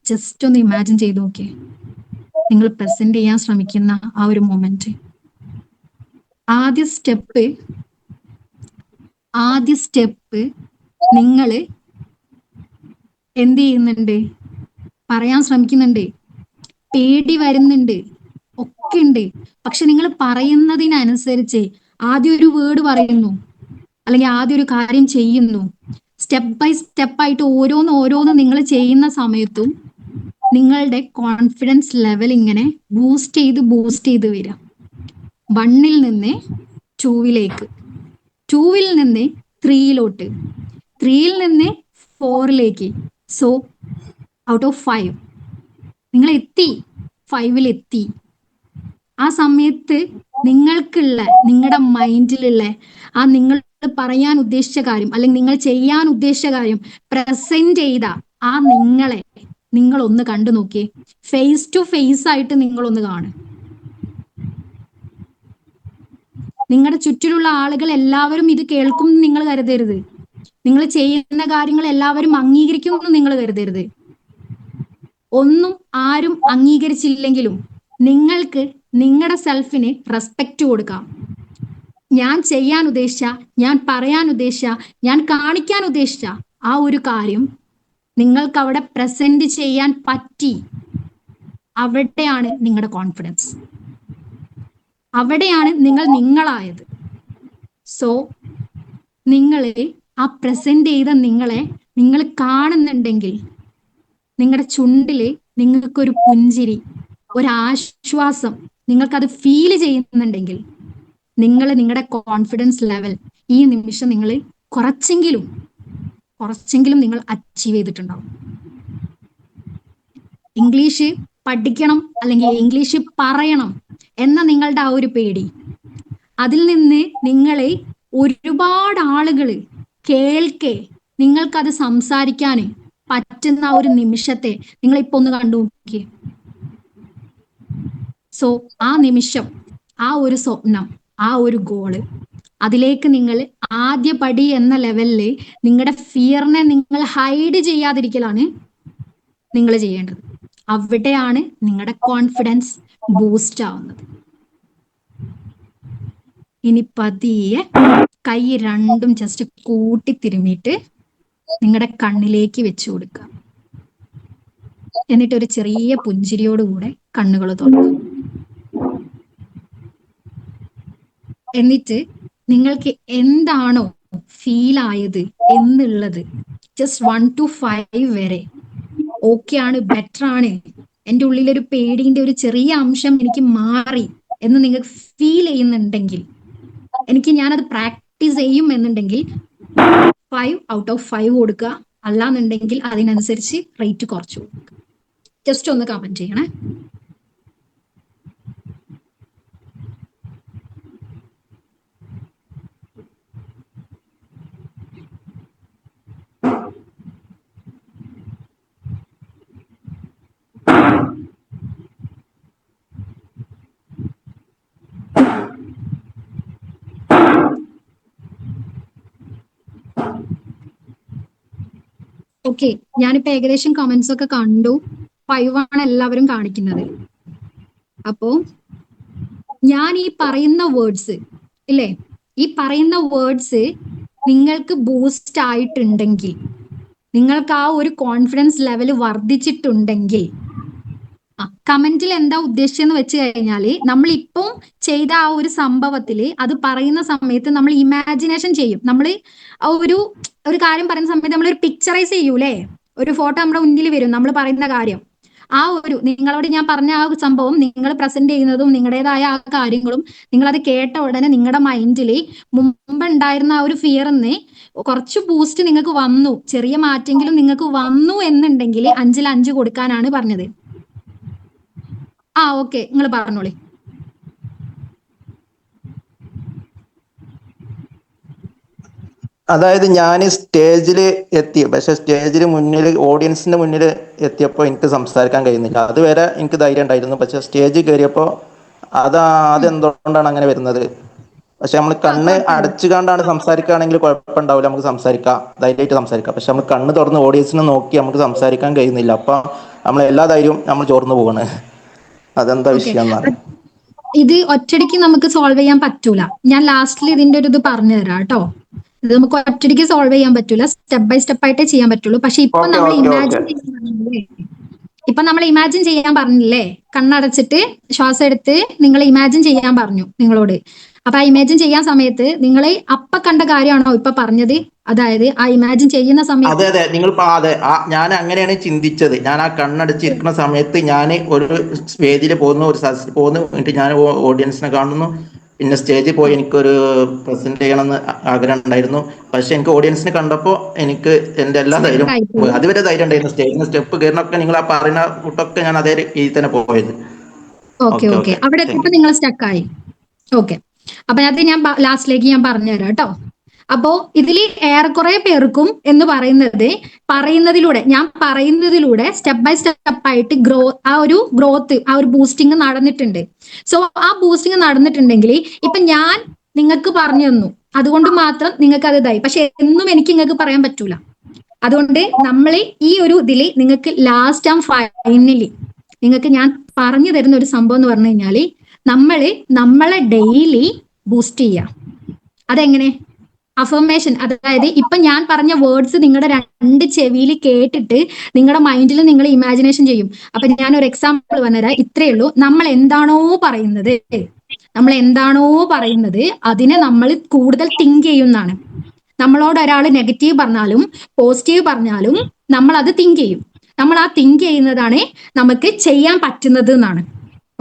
ജസ്റ്റ് ഒന്ന് ഇമാജിൻ ചെയ്ത് നോക്കിയേ, നിങ്ങൾ പ്രസന്റ് ചെയ്യാൻ ശ്രമിക്കുന്ന ആ ഒരു മൊമെന്റ്. ആദ്യ സ്റ്റെപ്പ് നിങ്ങൾ എന്ത് ചെയ്യുന്നുണ്ട്? പറയാൻ ശ്രമിക്കുന്നുണ്ട്, പേടി വരുന്നുണ്ട്, ഒക്കെ ഉണ്ട്. പക്ഷെ നിങ്ങൾ പറയുന്നതിനനുസരിച്ച് ആദ്യം ഒരു വേർഡ് പറയുന്നു, അല്ലെങ്കിൽ ആദ്യം ഒരു കാര്യം ചെയ്യുന്നു. സ്റ്റെപ്പ് ബൈ സ്റ്റെപ്പായിട്ട് ഓരോന്ന് നിങ്ങൾ ചെയ്യുന്ന സമയത്തും നിങ്ങളുടെ കോൺഫിഡൻസ് ലെവൽ ഇങ്ങനെ ബൂസ്റ്റ് ചെയ്ത് വരിക. 1-ൽ നിന്ന് 2-ലേക്ക്, 2-ൽ നിന്ന് 3-ലോട്ട്, 3-ൽ നിന്ന് 4-ലേക്ക്. സോ ഔട്ട് ഓഫ് 5 നിങ്ങൾ എത്തി, 5-ലെത്തി. ആ സമയത്ത് നിങ്ങളുടെ മൈൻഡിലുള്ള ആ നിങ്ങൾ പറയാൻ ഉദ്ദേശിച്ച കാര്യം, അല്ലെങ്കിൽ നിങ്ങൾ ചെയ്യാൻ ഉദ്ദേശിച്ച കാര്യം പ്രസന്റ് ചെയ്ത ആ നിങ്ങളൊന്ന് കണ്ടു നോക്കിയേ. ഫേസ് ടു ഫേസ് ആയിട്ട് നിങ്ങളൊന്ന് കാണും. നിങ്ങളുടെ ചുറ്റിലുള്ള ആളുകൾ എല്ലാവരും ഇത് കേൾക്കും എന്ന് നിങ്ങൾ കരുതരുത്. നിങ്ങൾ ചെയ്യുന്ന കാര്യങ്ങൾ എല്ലാവരും അംഗീകരിക്കും എന്ന് നിങ്ങൾ കരുതരുത്. ഒന്നും ആരും അംഗീകരിച്ചില്ലെങ്കിലും നിങ്ങൾക്ക് നിങ്ങളുടെ സെൽഫിന് റെസ്പെക്റ്റ് കൊടുക്കാം. ഞാൻ ചെയ്യാൻ ഉദ്ദേശിച്ച, ഞാൻ പറയാൻ ഉദ്ദേശിച്ച, ഞാൻ കാണിക്കാൻ ഉദ്ദേശിച്ച ആ ഒരു കാര്യം നിങ്ങൾക്ക് അവിടെ പ്രസന്റ് ചെയ്യാൻ പറ്റി. അവിടെയാണ് നിങ്ങളുടെ കോൺഫിഡൻസ്, അവിടെയാണ് നിങ്ങളായത്. സോ നിങ്ങൾ ആ പ്രസന്റ് ചെയ്ത നിങ്ങൾ കാണുന്നുണ്ടെങ്കിൽ, നിങ്ങളുടെ ചുണ്ടില് നിങ്ങൾക്കൊരു പുഞ്ചിരി, ഒരാശ്വാസം നിങ്ങൾക്കത് ഫീൽ ചെയ്യുന്നുണ്ടെങ്കിൽ, നിങ്ങളുടെ കോൺഫിഡൻസ് ലെവൽ ഈ നിമിഷം നിങ്ങൾ കുറച്ചെങ്കിലും നിങ്ങൾ അച്ചീവ് ചെയ്തിട്ടുണ്ടാവും. ഇംഗ്ലീഷ് പഠിക്കണം അല്ലെങ്കിൽ ഇംഗ്ലീഷ് പറയണം എന്ന നിങ്ങളുടെ ആ ഒരു പേടി, അതിൽ നിന്ന് നിങ്ങളെ ഒരുപാട് ആളുകൾ കേൾക്കെ നിങ്ങൾക്കത് സംസാരിക്കാൻ പറ്റുന്ന ആ ഒരു നിമിഷത്തെ നിങ്ങളിപ്പോ ഒന്ന് കണ്ടു നോക്കിയേ. സോ ആ നിമിഷം, ആ ഒരു സ്വപ്നം, ആ ഒരു ഗോള്, അതിലേക്ക് നിങ്ങൾ ആദ്യ പടി എന്ന ലെവലില് നിങ്ങളുടെ ഫിയറിനെ നിങ്ങൾ ഹൈഡ് ചെയ്യാതിരിക്കലാണ് നിങ്ങൾ ചെയ്യേണ്ടത്. അവിടെയാണ് നിങ്ങളുടെ കോൺഫിഡൻസ് ബൂസ്റ്റ് ആവുന്നത്. ഇനി പതിയെ കൈ രണ്ടും ജസ്റ്റ് കൂട്ടി തിരുമിയിട്ട് നിങ്ങളുടെ കണ്ണിലേക്ക് വെച്ചു കൊടുക്കുക. എന്നിട്ട് ഒരു ചെറിയ പുഞ്ചിരിയോടുകൂടെ കണ്ണുകൾ തുറക്കും. എന്നിട്ട് നിങ്ങൾക്ക് എന്താണോ ഫീൽ ആയത് എന്നുള്ളത് ജസ്റ്റ് 1 to 5 വരെ ഓക്കെ ആണ്, ബെറ്റർ ആണ്, എൻ്റെ ഉള്ളിലൊരു പേടിന്റെ ഒരു ചെറിയ അംശം എനിക്ക് മാറി എന്ന് നിങ്ങൾക്ക് ഫീൽ ചെയ്യുന്നുണ്ടെങ്കിൽ, ഞാനത് പ്രാക്ടീസ് ചെയ്യും എന്നുണ്ടെങ്കിൽ 5 out of 5 കൊടുക്കുക. അല്ലാന്നുണ്ടെങ്കിൽ അതിനനുസരിച്ച് റേറ്റ് കുറച്ചു കൊടുക്കുക. ജസ്റ്റ് ഒന്ന് കമന്റ് ചെയ്യണേ. ഓക്കെ, ഞാനിപ്പോ ഏകദേശം കമന്റ്സ് ഒക്കെ കണ്ടു. 5 ആണ് എല്ലാവരും കാണിക്കുന്നത്. അപ്പോ ഞാൻ ഈ പറയുന്ന വേർഡ്സ് ഇല്ലേ, ഈ പറയുന്ന വേർഡ്സ് നിങ്ങൾക്ക് ബൂസ്റ്റ് ആയിട്ടുണ്ടെങ്കിൽ, നിങ്ങൾക്ക് ആ ഒരു കോൺഫിഡൻസ് ലെവൽ വർദ്ധിച്ചിട്ടുണ്ടെങ്കിൽ, കമന്റിൽ എന്താ ഉദ്ദേശിച്ചെന്ന് വെച്ച് കഴിഞ്ഞാല്, നമ്മളിപ്പം ചെയ്ത ആ ഒരു സംഭവത്തില് അത് പറയുന്ന സമയത്ത് നമ്മൾ ഇമാജിനേഷൻ ചെയ്യും. നമ്മൾ ഒരു കാര്യം പറയുന്ന സമയത്ത് നമ്മൾ ഒരു പിക്ചറൈസ് ചെയ്യൂലേ, ഒരു ഫോട്ടോ നമ്മുടെ മുന്നിൽ വരും നമ്മൾ പറയുന്ന കാര്യം. ആ ഒരു നിങ്ങളോട് ഞാൻ പറഞ്ഞ ആ സംഭവം നിങ്ങൾ പ്രസന്റ് ചെയ്യുന്നതും നിങ്ങളുടേതായ ആ കാര്യങ്ങളും നിങ്ങൾ അത് കേട്ട ഉടനെ നിങ്ങളുടെ മൈൻഡിൽ മുമ്പ് ഉണ്ടായിരുന്ന ആ ഒരു ഫിയറിന്ന് കുറച്ച് ബൂസ്റ്റ് നിങ്ങൾക്ക് വന്നു, ചെറിയ മാറ്റെങ്കിലും നിങ്ങൾക്ക് വന്നു എന്നുണ്ടെങ്കിൽ 5-ൽ 5 കൊടുക്കാനാണ് പറഞ്ഞത്. ഓക്കെ, നിങ്ങൾ പറഞ്ഞോളി. അതായത് ഞാൻ സ്റ്റേജിൽ എത്തി, പക്ഷെ സ്റ്റേജിൽ മുന്നിൽ ഓഡിയൻസിന്റെ മുന്നിൽ എത്തിയപ്പോൾ എനിക്ക് സംസാരിക്കാൻ കഴിയുന്നില്ല. അതുവരെ എനിക്ക് ധൈര്യം ഉണ്ടായിരുന്നു, പക്ഷെ സ്റ്റേജിൽ കയറിയപ്പോൾ അതെന്തുകൊണ്ടാണ് അങ്ങനെ വരുന്നത്? പക്ഷെ നമ്മൾ കണ്ണ് അടച്ചുകൊണ്ടാണ് സംസാരിക്കുകയാണെങ്കിൽ കുഴപ്പമുണ്ടാവില്ല, നമുക്ക് സംസാരിക്കാം, ധൈര്യമായിട്ട് സംസാരിക്കാം. പക്ഷെ നമ്മൾ കണ്ണ് തുറന്ന് ഓഡിയൻസിനെ നോക്കി നമുക്ക് സംസാരിക്കാൻ കഴിയുന്നില്ല. അപ്പൊ നമ്മൾ എല്ലാ ധൈര്യവും നമ്മൾ ചോർന്നു പോവാണ്. അതെന്താ വിഷയം എന്നാണ്. ഇത് ഒറ്റയടിക്ക് നമുക്ക് സോൾവ് ചെയ്യാൻ പറ്റൂല. ഞാൻ ലാസ്റ്റിൽ ഇതിന്റെ ഒരു ഇത് പറഞ്ഞു തരാം കേട്ടോ. ഇത് നമുക്ക് ഒറ്റയടിക്ക് സോൾവ് ചെയ്യാൻ പറ്റൂല, സ്റ്റെപ്പ് ബൈ സ്റ്റെപ്പ് ആയിട്ടേ ചെയ്യാൻ പറ്റുള്ളൂ. പക്ഷെ ഇപ്പൊ നമ്മൾ ഇമാജിൻ ചെയ്യാൻ പറഞ്ഞില്ലേ, കണ്ണടച്ചിട്ട് ശ്വാസം എടുത്ത് നിങ്ങൾ ഇമാജിൻ ചെയ്യാൻ പറഞ്ഞു നിങ്ങളോട്. അപ്പൊ ആ ഇമാജിൻ ചെയ്യാൻ സമയത്ത് നിങ്ങൾ അപ്പ കണ്ട കാര്യമാണോ ഇപ്പൊ പറഞ്ഞത്? അതായത് ആ ഇമാജിൻ ചെയ്യുന്ന സമയത്ത് അതെ നിങ്ങൾ ഞാൻ അങ്ങനെയാണ് ചിന്തിച്ചത്. ഞാൻ ആ കണ്ണടച്ചിരിക്കുന്ന സമയത്ത് ഞാൻ ഒരു വേദിയിൽ പോകുന്നു, ഒരു സദസ്സിൽ പോകുന്നു, എന്നിട്ട് ഞാൻ ഓഡിയൻസിനെ കാണുന്നു, പിന്നെ സ്റ്റേജിൽ പോയി എനിക്കൊരു പ്രസന്റ് ചെയ്യണമെന്ന് ആഗ്രഹം ഉണ്ടായിരുന്നു. പക്ഷെ എനിക്ക് ഓഡിയൻസിനെ കണ്ടപ്പോൾ എനിക്ക് എന്റെ എല്ലാ ധൈര്യം പോയി. അതുവരെ ധൈര്യം ഉണ്ടായിരുന്നു. സ്റ്റേജിന് സ്റ്റെപ്പ് കയറിനൊക്കെ നിങ്ങൾ ആ പറയുന്ന കൂട്ടൊക്കെ ഞാൻ അതേ രീതിയിൽ തന്നെ പോയത്. ഓക്കെ അവിടെ എത്തിയപ്പോ നിങ്ങൾ സ്റ്റക്കായി. ഓക്കെ, അപ്പൊ അത് ഞാൻ ലാസ്റ്റിലേക്ക് ഞാൻ പറഞ്ഞുതരാം കേട്ടോ. അപ്പോ ഇതില് ഏറെക്കുറെ പേർക്കും എന്ന് പറയുന്നതിലൂടെ ഞാൻ പറയുന്നതിലൂടെ സ്റ്റെപ്പ് ബൈ സ്റ്റെപ്പ് ആയിട്ട് ആ ഒരു ബൂസ്റ്റിംഗ് നടന്നിട്ടുണ്ട്. സോ ആ ബൂസ്റ്റിംഗ് നടന്നിട്ടുണ്ടെങ്കിൽ ഇപ്പൊ ഞാൻ നിങ്ങൾക്ക് പറഞ്ഞു തന്നു, അതുകൊണ്ട് മാത്രം നിങ്ങൾക്ക് അത് ഇതായി. പക്ഷെ എന്നും എനിക്ക് നിങ്ങൾക്ക് പറയാൻ പറ്റൂല. അതുകൊണ്ട് നമ്മൾ ഈ ഒരു ഇതില് നിങ്ങൾക്ക് ലാസ്റ്റ് ആൻഡ് ഫൈനലി നിങ്ങൾക്ക് ഞാൻ പറഞ്ഞു തരുന്ന ഒരു സംഭവം എന്ന് പറഞ്ഞു കഴിഞ്ഞാല് നമ്മളെ ഡെയിലി ബൂസ്റ്റ് ചെയ്യാം. അതെങ്ങനെ? അഫർമേഷൻ, അതായത് ഇപ്പൊ ഞാൻ പറഞ്ഞ വേർഡ്സ് നിങ്ങളുടെ രണ്ട് ചെവിയിൽ കേട്ടിട്ട് നിങ്ങളുടെ മൈൻഡിൽ നിങ്ങൾ ഇമാജിനേഷൻ ചെയ്യും. അപ്പൊ ഞാൻ ഒരു എക്സാമ്പിൾ പറഞ്ഞുതരാം. ഇത്രയേ ഉള്ളൂ. നമ്മൾ എന്താണോ പറയുന്നത് അതിനെ നമ്മൾ കൂടുതൽ തിങ്ക് ചെയ്യുന്നതാണ്. നമ്മളോട് ഒരാൾ നെഗറ്റീവ് പറഞ്ഞാലും പോസിറ്റീവ് പറഞ്ഞാലും നമ്മൾ അത് തിങ്ക് ചെയ്യും. നമ്മൾ ആ തിങ്ക് ചെയ്യുന്നതാണ് നമുക്ക് ചെയ്യാൻ പറ്റുന്നത് എന്നാണ്.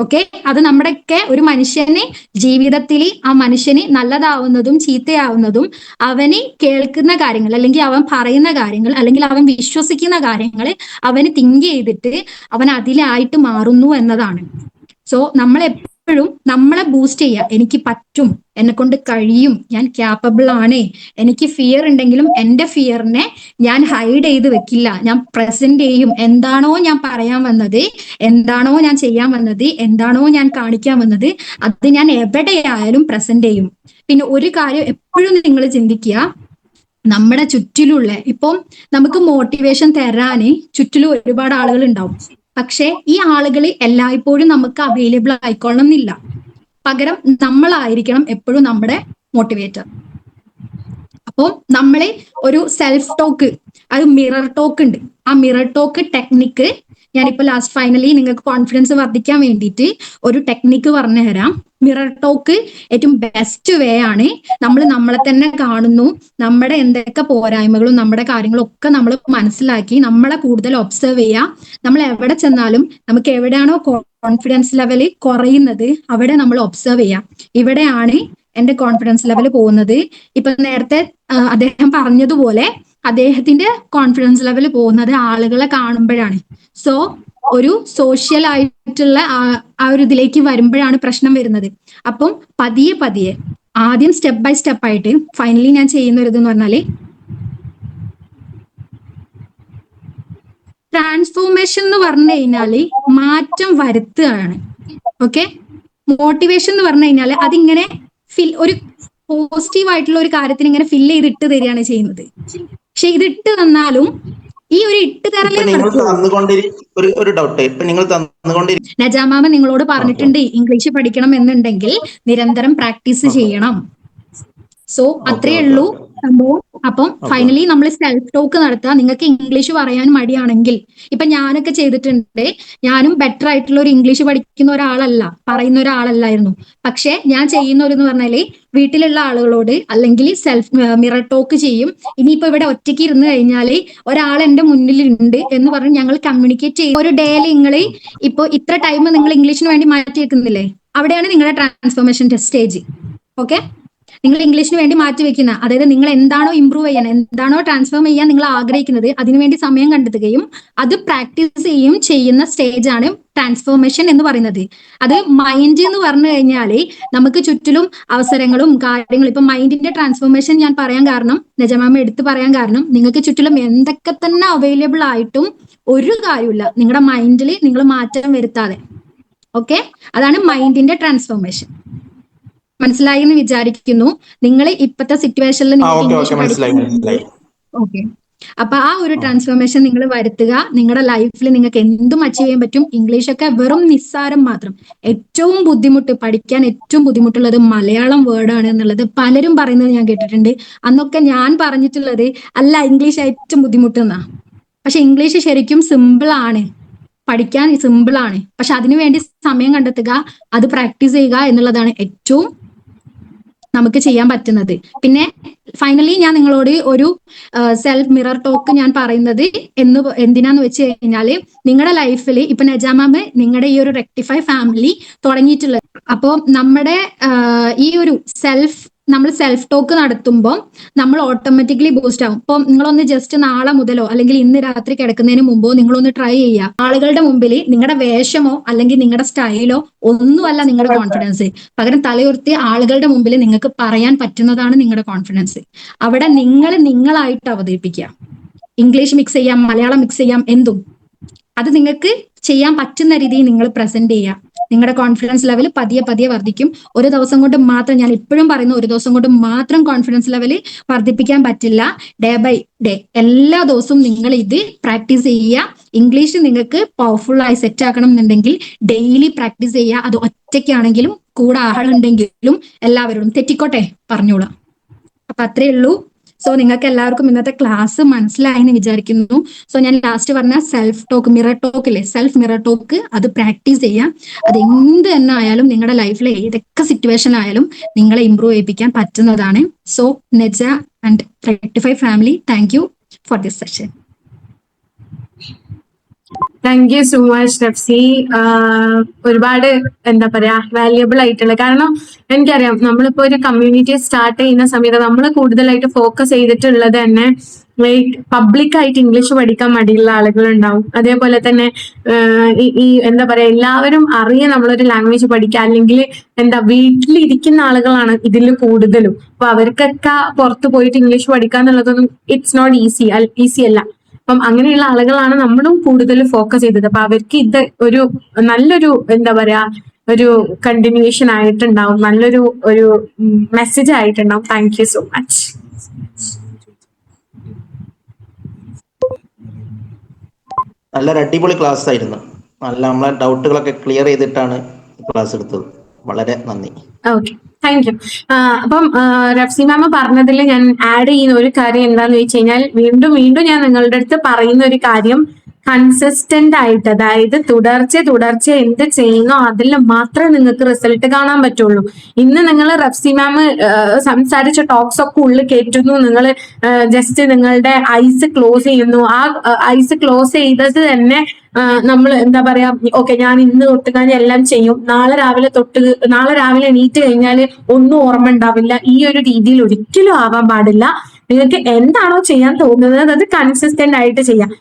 ഓക്കെ, അത് നമ്മുടെയൊക്കെ ഒരു മനുഷ്യന് ജീവിതത്തിൽ ആ മനുഷ്യന് നല്ലതാവുന്നതും ചീത്തയാവുന്നതും അവന് കേൾക്കുന്ന കാര്യങ്ങൾ, അല്ലെങ്കിൽ അവൻ പറയുന്ന കാര്യങ്ങൾ, അല്ലെങ്കിൽ അവൻ വിശ്വസിക്കുന്ന കാര്യങ്ങൾ അവന് തിങ്ക് ചെയ്തിട്ട് അവൻ അതിലായിട്ട് മാറുന്നു എന്നതാണ്. സോ നമ്മളെപ്പോഴും നമ്മളെ ബൂസ്റ്റ് ചെയ്യുക. എനിക്ക് പറ്റും, എന്നെ കൊണ്ട് കഴിയും, ഞാൻ ക്യാപ്പബിൾ ആണ്. എനിക്ക് ഫിയർ ഉണ്ടെങ്കിലും എന്റെ ഫിയറിനെ ഞാൻ ഹൈഡ് ചെയ്ത് വെക്കില്ല, ഞാൻ പ്രസന്റ് ചെയ്യും. എന്താണോ ഞാൻ പറയാൻ വന്നത്, എന്താണോ ഞാൻ ചെയ്യാൻ വന്നത്, എന്താണോ ഞാൻ കാണിക്കാൻ വന്നത്, അത് ഞാൻ എവിടെയായാലും പ്രസന്റ് ചെയ്യും. പിന്നെ ഒരു കാര്യം എപ്പോഴും നിങ്ങൾ ചിന്തിക്കുക, നമ്മുടെ ചുറ്റിലുള്ള ഇപ്പം നമുക്ക് മോട്ടിവേഷൻ തരാന് ചുറ്റിലും ഒരുപാട് ആളുകൾ ഉണ്ടാവും. പക്ഷെ ഈ ആളുകൾ എല്ലായ്പ്പോഴും നമുക്ക് അവൈലബിൾ ആയിക്കൊള്ളണം എന്നില്ല. പകരം നമ്മളായിരിക്കണം എപ്പോഴും നമ്മുടെ മോട്ടിവേറ്റർ. അപ്പോൾ നമ്മളെ ഒരു സെൽഫ് ടോക്ക്, അത് മിറർ ടോക്ക് ഉണ്ട്. ആ മിറർ ടോക്ക് ടെക്നിക്ക് ഞാനിപ്പോ ലാസ്റ്റ് ഫൈനലി നിങ്ങൾക്ക് കോൺഫിഡൻസ് വർദ്ധിക്കാൻ വേണ്ടിയിട്ട് ഒരു ടെക്നിക്ക് പറഞ്ഞു തരാം. മിറർ ടോക്ക് ഏറ്റവും ബെസ്റ്റ് വേ ആണ്. നമ്മൾ നമ്മളെ തന്നെ കാണുന്നു, നമ്മുടെ എന്തൊക്കെ പോരായ്മകളും നമ്മുടെ കാര്യങ്ങളും ഒക്കെ നമ്മൾ മനസ്സിലാക്കി നമ്മളെ കൂടുതൽ ഒബ്സർവ് ചെയ്യുക. നമ്മൾ എവിടെ ചെന്നാലും നമുക്ക് എവിടെയാണോ കോൺഫിഡൻസ് ലെവൽ കുറയുന്നത് അവിടെ നമ്മൾ ഒബ്സർവ് ചെയ്യാം. ഇവിടെയാണ് എന്റെ കോൺഫിഡൻസ് ലെവൽ പോകുന്നത്. ഇപ്പൊ നേരത്തെ അദ്ദേഹം പറഞ്ഞതുപോലെ അദ്ദേഹത്തിന്റെ കോൺഫിഡൻസ് ലെവൽ പോകുന്നത് ആളുകളെ കാണുമ്പോഴാണ്. സോ ഒരു സോഷ്യൽ ആയിട്ടുള്ള ആ ഒരു ഇതിലേക്ക് വരുമ്പോഴാണ് പ്രശ്നം വരുന്നത്. അപ്പം പതിയെ ആദ്യം സ്റ്റെപ്പ് ബൈ സ്റ്റെപ്പ് ആയിട്ട് ഫൈനലി ഞാൻ ചെയ്യുന്ന ഒരു ഇതെന്ന് പറഞ്ഞാല് ട്രാൻസ്ഫോർമേഷൻ എന്ന് പറഞ്ഞു കഴിഞ്ഞാല് മാറ്റം വരുത്തുകയാണ്. ഓക്കെ, മോട്ടിവേഷൻ എന്ന് പറഞ്ഞു കഴിഞ്ഞാല് അതിങ്ങനെ ഒരു പോസിറ്റീവ് ആയിട്ടുള്ള ഒരു കാര്യത്തിന് ഇങ്ങനെ ഫില്ല് ചെയ്ത് ഇട്ട് തരികയാണ് ചെയ്യുന്നത്. പക്ഷെ ഇത് ഇട്ട് തന്നാലും ഈ ഒരു ഇട്ട് തരലേ നജാമാമ നിങ്ങളോട് പറഞ്ഞിട്ടുണ്ട്, ഇംഗ്ലീഷ് പഠിക്കണം എന്നുണ്ടെങ്കിൽ നിരന്തരം പ്രാക്ടീസ് ചെയ്യണം. സോ അത്രേ ഉള്ളൂ സംഭവം. അപ്പം ഫൈനലി നമ്മൾ സെൽഫ് ടോക്ക് നടത്തുക. നിങ്ങൾക്ക് ഇംഗ്ലീഷ് പറയാൻ മടിയാണെങ്കിൽ, ഇപ്പൊ ഞാനൊക്കെ ചെയ്തിട്ടുണ്ട്. ഞാനും ബെറ്റർ ആയിട്ടുള്ള ഒരു ഇംഗ്ലീഷ് പഠിക്കുന്ന പറയുന്ന ഒരാളല്ലായിരുന്നു. പക്ഷെ ഞാൻ ചെയ്യുന്ന ഒരു എന്ന് പറഞ്ഞാല് വീട്ടിലുള്ള ആളുകളോട് അല്ലെങ്കിൽ സെൽഫ് മിറർ ടോക്ക് ചെയ്യും. ഇനിയിപ്പോ ഇവിടെ ഒറ്റയ്ക്ക് ഇരുന്ന് കഴിഞ്ഞാല് ഒരാൾ എന്റെ മുന്നിൽ ഉണ്ട് എന്ന് പറഞ്ഞ് ഞങ്ങൾ കമ്മ്യൂണിക്കേറ്റ് ചെയ്യും. ഒരു ഡേയിൽ നിങ്ങൾ ഇപ്പൊ ഇത്ര ടൈം നിങ്ങൾ ഇംഗ്ലീഷിന് വേണ്ടി മാറ്റി വെക്കുന്നില്ലേ, അവിടെയാണ് നിങ്ങളുടെ ട്രാൻസ്ഫോർമേഷൻ സ്റ്റേജ്. ഓക്കെ, നിങ്ങൾ ഇംഗ്ലീഷിന് വേണ്ടി മാറ്റി വെക്കുന്ന, അതായത് നിങ്ങൾ എന്താണോ ഇമ്പ്രൂവ് ചെയ്യാൻ, എന്താണോ ട്രാൻസ്ഫോം ചെയ്യാൻ നിങ്ങൾ ആഗ്രഹിക്കുന്നത് അതിനുവേണ്ടി സമയം കണ്ടെത്തുകയും അത് പ്രാക്ടീസ് ചെയ്യുകയും ചെയ്യുന്ന സ്റ്റേജാണ് ട്രാൻസ്ഫോർമേഷൻ എന്ന് പറയുന്നത്. അത് മൈൻഡ് എന്ന് പറഞ്ഞു കഴിഞ്ഞാൽ നമുക്ക് ചുറ്റിലും അവസരങ്ങളും കാര്യങ്ങളും, ഇപ്പൊ മൈൻഡിന്റെ ട്രാൻസ്ഫോർമേഷൻ ഞാൻ പറയാൻ കാരണം, നജമാമ എടുത്തു പറയാൻ കാരണം, നിങ്ങൾക്ക് ചുറ്റിലും എന്തൊക്കെ തന്നെ അവൈലബിൾ ആയിട്ടും ഒരു കാര്യമില്ല നിങ്ങളുടെ മൈൻഡിൽ നിങ്ങൾ മാറ്റം വരുത്താതെ. ഓക്കെ, അതാണ് മൈൻഡിന്റെ ട്രാൻസ്ഫോർമേഷൻ. മനസ്സിലായി എന്ന് വിചാരിക്കുന്നു. നിങ്ങൾ ഇപ്പോഴത്തെ സിറ്റുവേഷനിൽ നിങ്ങൾക്ക് ഇംഗ്ലീഷ് പഠിക്കാൻ, ഓക്കെ, അപ്പൊ ആ ഒരു ട്രാൻസ്ഫോർമേഷൻ നിങ്ങൾ വരുത്തുക. നിങ്ങളുടെ ലൈഫിൽ നിങ്ങൾക്ക് എന്തും അച്ചീവ് ചെയ്യാൻ പറ്റും. ഇംഗ്ലീഷൊക്കെ വെറും നിസ്സാരം മാത്രം. ഏറ്റവും ബുദ്ധിമുട്ട്, പഠിക്കാൻ ഏറ്റവും ബുദ്ധിമുട്ടുള്ളത് മലയാളം വേർഡാണ് എന്നുള്ളത് പലരും പറയുന്നത് ഞാൻ കേട്ടിട്ടുണ്ട്. അന്നൊക്കെ ഞാൻ പറഞ്ഞിട്ടുള്ളത് അല്ല, ഇംഗ്ലീഷ് ഏറ്റവും ബുദ്ധിമുട്ടെന്നാ. പക്ഷെ ഇംഗ്ലീഷ് ശരിക്കും സിമ്പിൾ ആണ്, പഠിക്കാൻ സിമ്പിൾ ആണ്. പക്ഷെ അതിനുവേണ്ടി സമയം കണ്ടെത്തുക, അത് പ്രാക്ടീസ് ചെയ്യുക എന്നുള്ളതാണ് ഏറ്റവും നമുക്ക് ചെയ്യാൻ പറ്റുന്നത്. പിന്നെ ഫൈനലി ഞാൻ നിങ്ങളോട് ഒരു സെൽഫ് മിറർ ടോക്ക് ഞാൻ പറയുന്നത് എന്തിനാന്ന് വെച്ച് കഴിഞ്ഞാല്, നിങ്ങളുടെ ലൈഫിൽ ഇപ്പൊ നജാമാമ് നിങ്ങളുടെ ഈ ഒരു റെക്ടിഫൈ ഫാമിലി തുടങ്ങിയിട്ടുള്ളത്, അപ്പോൾ നമ്മുടെ ഈ ഒരു നമ്മൾ സെൽഫ് ടോക്ക് നടത്തുമ്പോൾ നമ്മൾ ഓട്ടോമാറ്റിക്കലി ബൂസ്റ്റ് ആവും. ഇപ്പം നിങ്ങളൊന്ന് ജസ്റ്റ് നാളെ മുതലോ അല്ലെങ്കിൽ ഇന്ന് രാത്രി കിടക്കുന്നതിന് മുമ്പോ നിങ്ങളൊന്ന് ട്രൈ ചെയ്യുക. ആളുകളുടെ മുമ്പിൽ നിങ്ങളുടെ വേഷമോ അല്ലെങ്കിൽ നിങ്ങളുടെ സ്റ്റൈലോ ഒന്നുമല്ല നിങ്ങളുടെ കോൺഫിഡൻസ്, പകരം തലയുർത്തി ആളുകളുടെ മുമ്പിൽ നിങ്ങൾക്ക് പറയാൻ പറ്റുന്നതാണ് നിങ്ങളുടെ കോൺഫിഡൻസ്. അവിടെ നിങ്ങളായിട്ട് അവതരിപ്പിക്കുക. ഇംഗ്ലീഷ് മിക്സ് ചെയ്യാം, മലയാളം മിക്സ് ചെയ്യാം, എന്തും അത് നിങ്ങൾക്ക് ചെയ്യാൻ പറ്റുന്ന രീതിയിൽ നിങ്ങൾ പ്രസന്റ് ചെയ്യുക. നിങ്ങളുടെ കോൺഫിഡൻസ് ലെവൽ പതിയെ പതിയെ വർദ്ധിക്കും. ഒരു ദിവസം കൊണ്ട് മാത്രം, ഞാൻ ഇപ്പോഴും പറയുന്നു, ഒരു ദിവസം കൊണ്ട് മാത്രം കോൺഫിഡൻസ് ലെവൽ വർദ്ധിപ്പിക്കാൻ പറ്റില്ല. ഡേ ബൈ ഡേ എല്ലാ ദിവസവും നിങ്ങൾ ഇത് പ്രാക്ടീസ് ചെയ്യുക. ഇംഗ്ലീഷ് നിങ്ങൾക്ക് പവർഫുൾ ആയി സെറ്റ് ആക്കണം എന്നുണ്ടെങ്കിൽ ഡെയിലി പ്രാക്ടീസ് ചെയ്യുക. അത് ഒറ്റയ്ക്കാണെങ്കിലും കൂടെ ആളുണ്ടെങ്കിലും എല്ലാവരോടും തെറ്റിക്കോട്ടെ പറഞ്ഞോളാം. അപ്പൊ അത്രയേ ഉള്ളൂ. സോ നിങ്ങൾക്ക് എല്ലാവർക്കും ഇന്നത്തെ ക്ലാസ് മനസ്സിലായി എന്ന് വിചാരിക്കുന്നു. സോ ഞാൻ ലാസ്റ്റ് പറഞ്ഞ സെൽഫ് ടോക്ക്, മിറർ ടോക്ക് ഇല്ലേ, സെൽഫ് മിറർ ടോക്ക് അത് പ്രാക്ടീസ് ചെയ്യാം. അത് എന്ത് തന്നെ ആയാലും നിങ്ങളുടെ ലൈഫിലെ ഏതൊക്കെ സിറ്റുവേഷൻ ആയാലും നിങ്ങളെ ഇമ്പ്രൂവ് ചെയ്യിപ്പിക്കാൻ പറ്റുന്നതാണ്. സോ നെജ and rectify family, thank you for this session. Thank you so much Rafsi. ഒരുപാട് എന്താ പറയാ വാല്യുബിൾ ആയിട്ടുള്ള, കാരണം എനിക്കറിയാം നമ്മളിപ്പോ ഒരു കമ്മ്യൂണിറ്റി സ്റ്റാർട്ട് ചെയ്യുന്ന സമയത്ത് നമ്മൾ കൂടുതലായിട്ട് ഫോക്കസ് ചെയ്തിട്ടുള്ളത് തന്നെ പബ്ലിക് ആയിട്ട് ഇംഗ്ലീഷ് പഠിക്കാൻ മടിയുള്ള ആളുകളുണ്ടാവും. അതേപോലെ തന്നെ ഈ എന്താ പറയാ എല്ലാവരും അറിയാൻ നമ്മളൊരു ലാംഗ്വേജ് പഠിക്കുക, അല്ലെങ്കിൽ എന്താ വീട്ടിലിരിക്കുന്ന ആളുകളാണ് ഇതിൽ കൂടുതലും. അപ്പൊ അവർക്കൊക്കെ പുറത്ത് പോയിട്ട് ഇംഗ്ലീഷ് പഠിക്കുക എന്നുള്ളതൊന്നും ഇറ്റ്സ് നോട്ട് ഈസി അല്ല. അപ്പം അങ്ങനെയുള്ള ആളുകളാണ് നമ്മളും കൂടുതൽ ഫോക്കസ് ചെയ്തത്. അപ്പൊ അവർക്ക് ഇത് ഒരു നല്ലൊരു എന്താ പറയാ ഒരു കണ്ടിന്യൂവേഷൻ ആയിട്ടുണ്ടാവും, നല്ലൊരു മെസ്സേജ് ആയിട്ടുണ്ടാവും. Thank you so much. നല്ലൊരു അടിപൊളി ക്ലാസ് ആയിരുന്നു. നമ്മളെ ഡൗട്ടുകളൊക്കെ ക്ലിയർ ചെയ്തിട്ടാണ് ക്ലാസ് എടുത്തത്. വളരെ നന്ദി. Okay, thank you. അപ്പം റഫ്സി മാമ പറഞ്ഞതിൽ ഞാൻ ആഡ് ചെയ്യുന്ന ഒരു കാര്യം എന്താന്ന് വെച്ച് കഴിഞ്ഞാൽ, വീണ്ടും ഞാൻ നിങ്ങളുടെ അടുത്ത് പറയുന്ന ഒരു കാര്യം, കൺസിസ്റ്റന്റ് ആയിട്ട്, അതായത് തുടർച്ച എന്ത് ചെയ്യുന്നോ അതിൽ മാത്രമേ നിങ്ങൾക്ക് റിസൾട്ട് കാണാൻ പറ്റുള്ളൂ. ഇന്ന് നിങ്ങൾ റഫ്സി മാം സംസാരിച്ച ടോക്സ് ഒക്കെ ഉള്ളിൽ കേട്ടുന്നു, നിങ്ങൾ ജസ്റ്റ് നിങ്ങളുടെ ഐസ് ക്ലോസ് ചെയ്യുന്നു. ആ ഐസ് ക്ലോസ് ചെയ്തത് തന്നെ നമ്മൾ എന്താ പറയാ, ഓക്കെ ഞാൻ ഇന്ന് തൊട്ട് ഞാൻ എല്ലാം ചെയ്യും, നാളെ രാവിലെ എണീറ്റ് കഴിഞ്ഞാൽ ഒന്നും ഓർമ്മ ഉണ്ടാവില്ല. ഈ ഒരു രീതിയിൽ ഒരിക്കലും ആവാൻ പാടില്ല. നിങ്ങൾക്ക് എന്താണോ ചെയ്യാൻ തോന്നുന്നത് അത് കൺസിസ്റ്റന്റ് ആയിട്ട് ചെയ്യാം.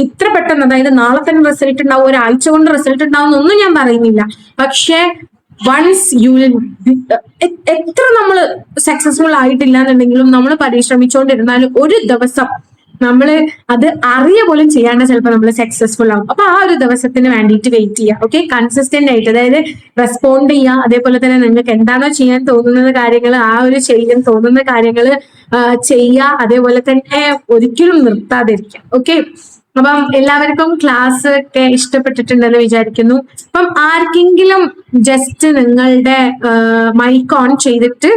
ഇത്ര പെട്ടെന്ന്, അതായത് നാളെ തന്നെ റിസൾട്ട് ഉണ്ടാവും, ഒരാഴ്ച കൊണ്ട് റിസൾട്ട് ഉണ്ടാവും എന്നൊന്നും ഞാൻ പറയുന്നില്ല. പക്ഷെ വൺസ് യു എത്ര നമ്മൾ സക്സസ്ഫുൾ ആയിട്ടില്ല എന്നുണ്ടെങ്കിലും നമ്മൾ പരിശ്രമിച്ചുകൊണ്ടിരുന്നാലും ഒരു ദിവസം നമ്മൾ അത് അറിയ പോലും ചെയ്യാണ്ട് ചിലപ്പോൾ നമ്മൾ സക്സസ്ഫുൾ ആവും. അപ്പൊ ആ ഒരു ദിവസത്തിന് വേണ്ടിയിട്ട് വെയിറ്റ് ചെയ്യുക. ഓക്കെ, കൺസിസ്റ്റന്റ് ആയിട്ട്, അതായത് റെസ്പോണ്ട് ചെയ്യുക. അതേപോലെ തന്നെ നിങ്ങൾക്ക് എന്താണോ ചെയ്യാൻ തോന്നുന്ന കാര്യങ്ങൾ, ആ ഒരു ചെയ്യാൻ തോന്നുന്ന കാര്യങ്ങൾ ചെയ്യുക. അതേപോലെ തന്നെ ഒരിക്കലും നിർത്താതിരിക്കുക. ഓക്കെ, അപ്പം എല്ലാവർക്കും ക്ലാസ് ഒക്കെ ഇഷ്ടപ്പെട്ടിട്ടുണ്ടെന്ന് വിചാരിക്കുന്നു. അപ്പം ആർക്കെങ്കിലും ജസ്റ്റ് നിങ്ങളുടെ മൈക്ക് ഓൺ ചെയ്തിട്ട്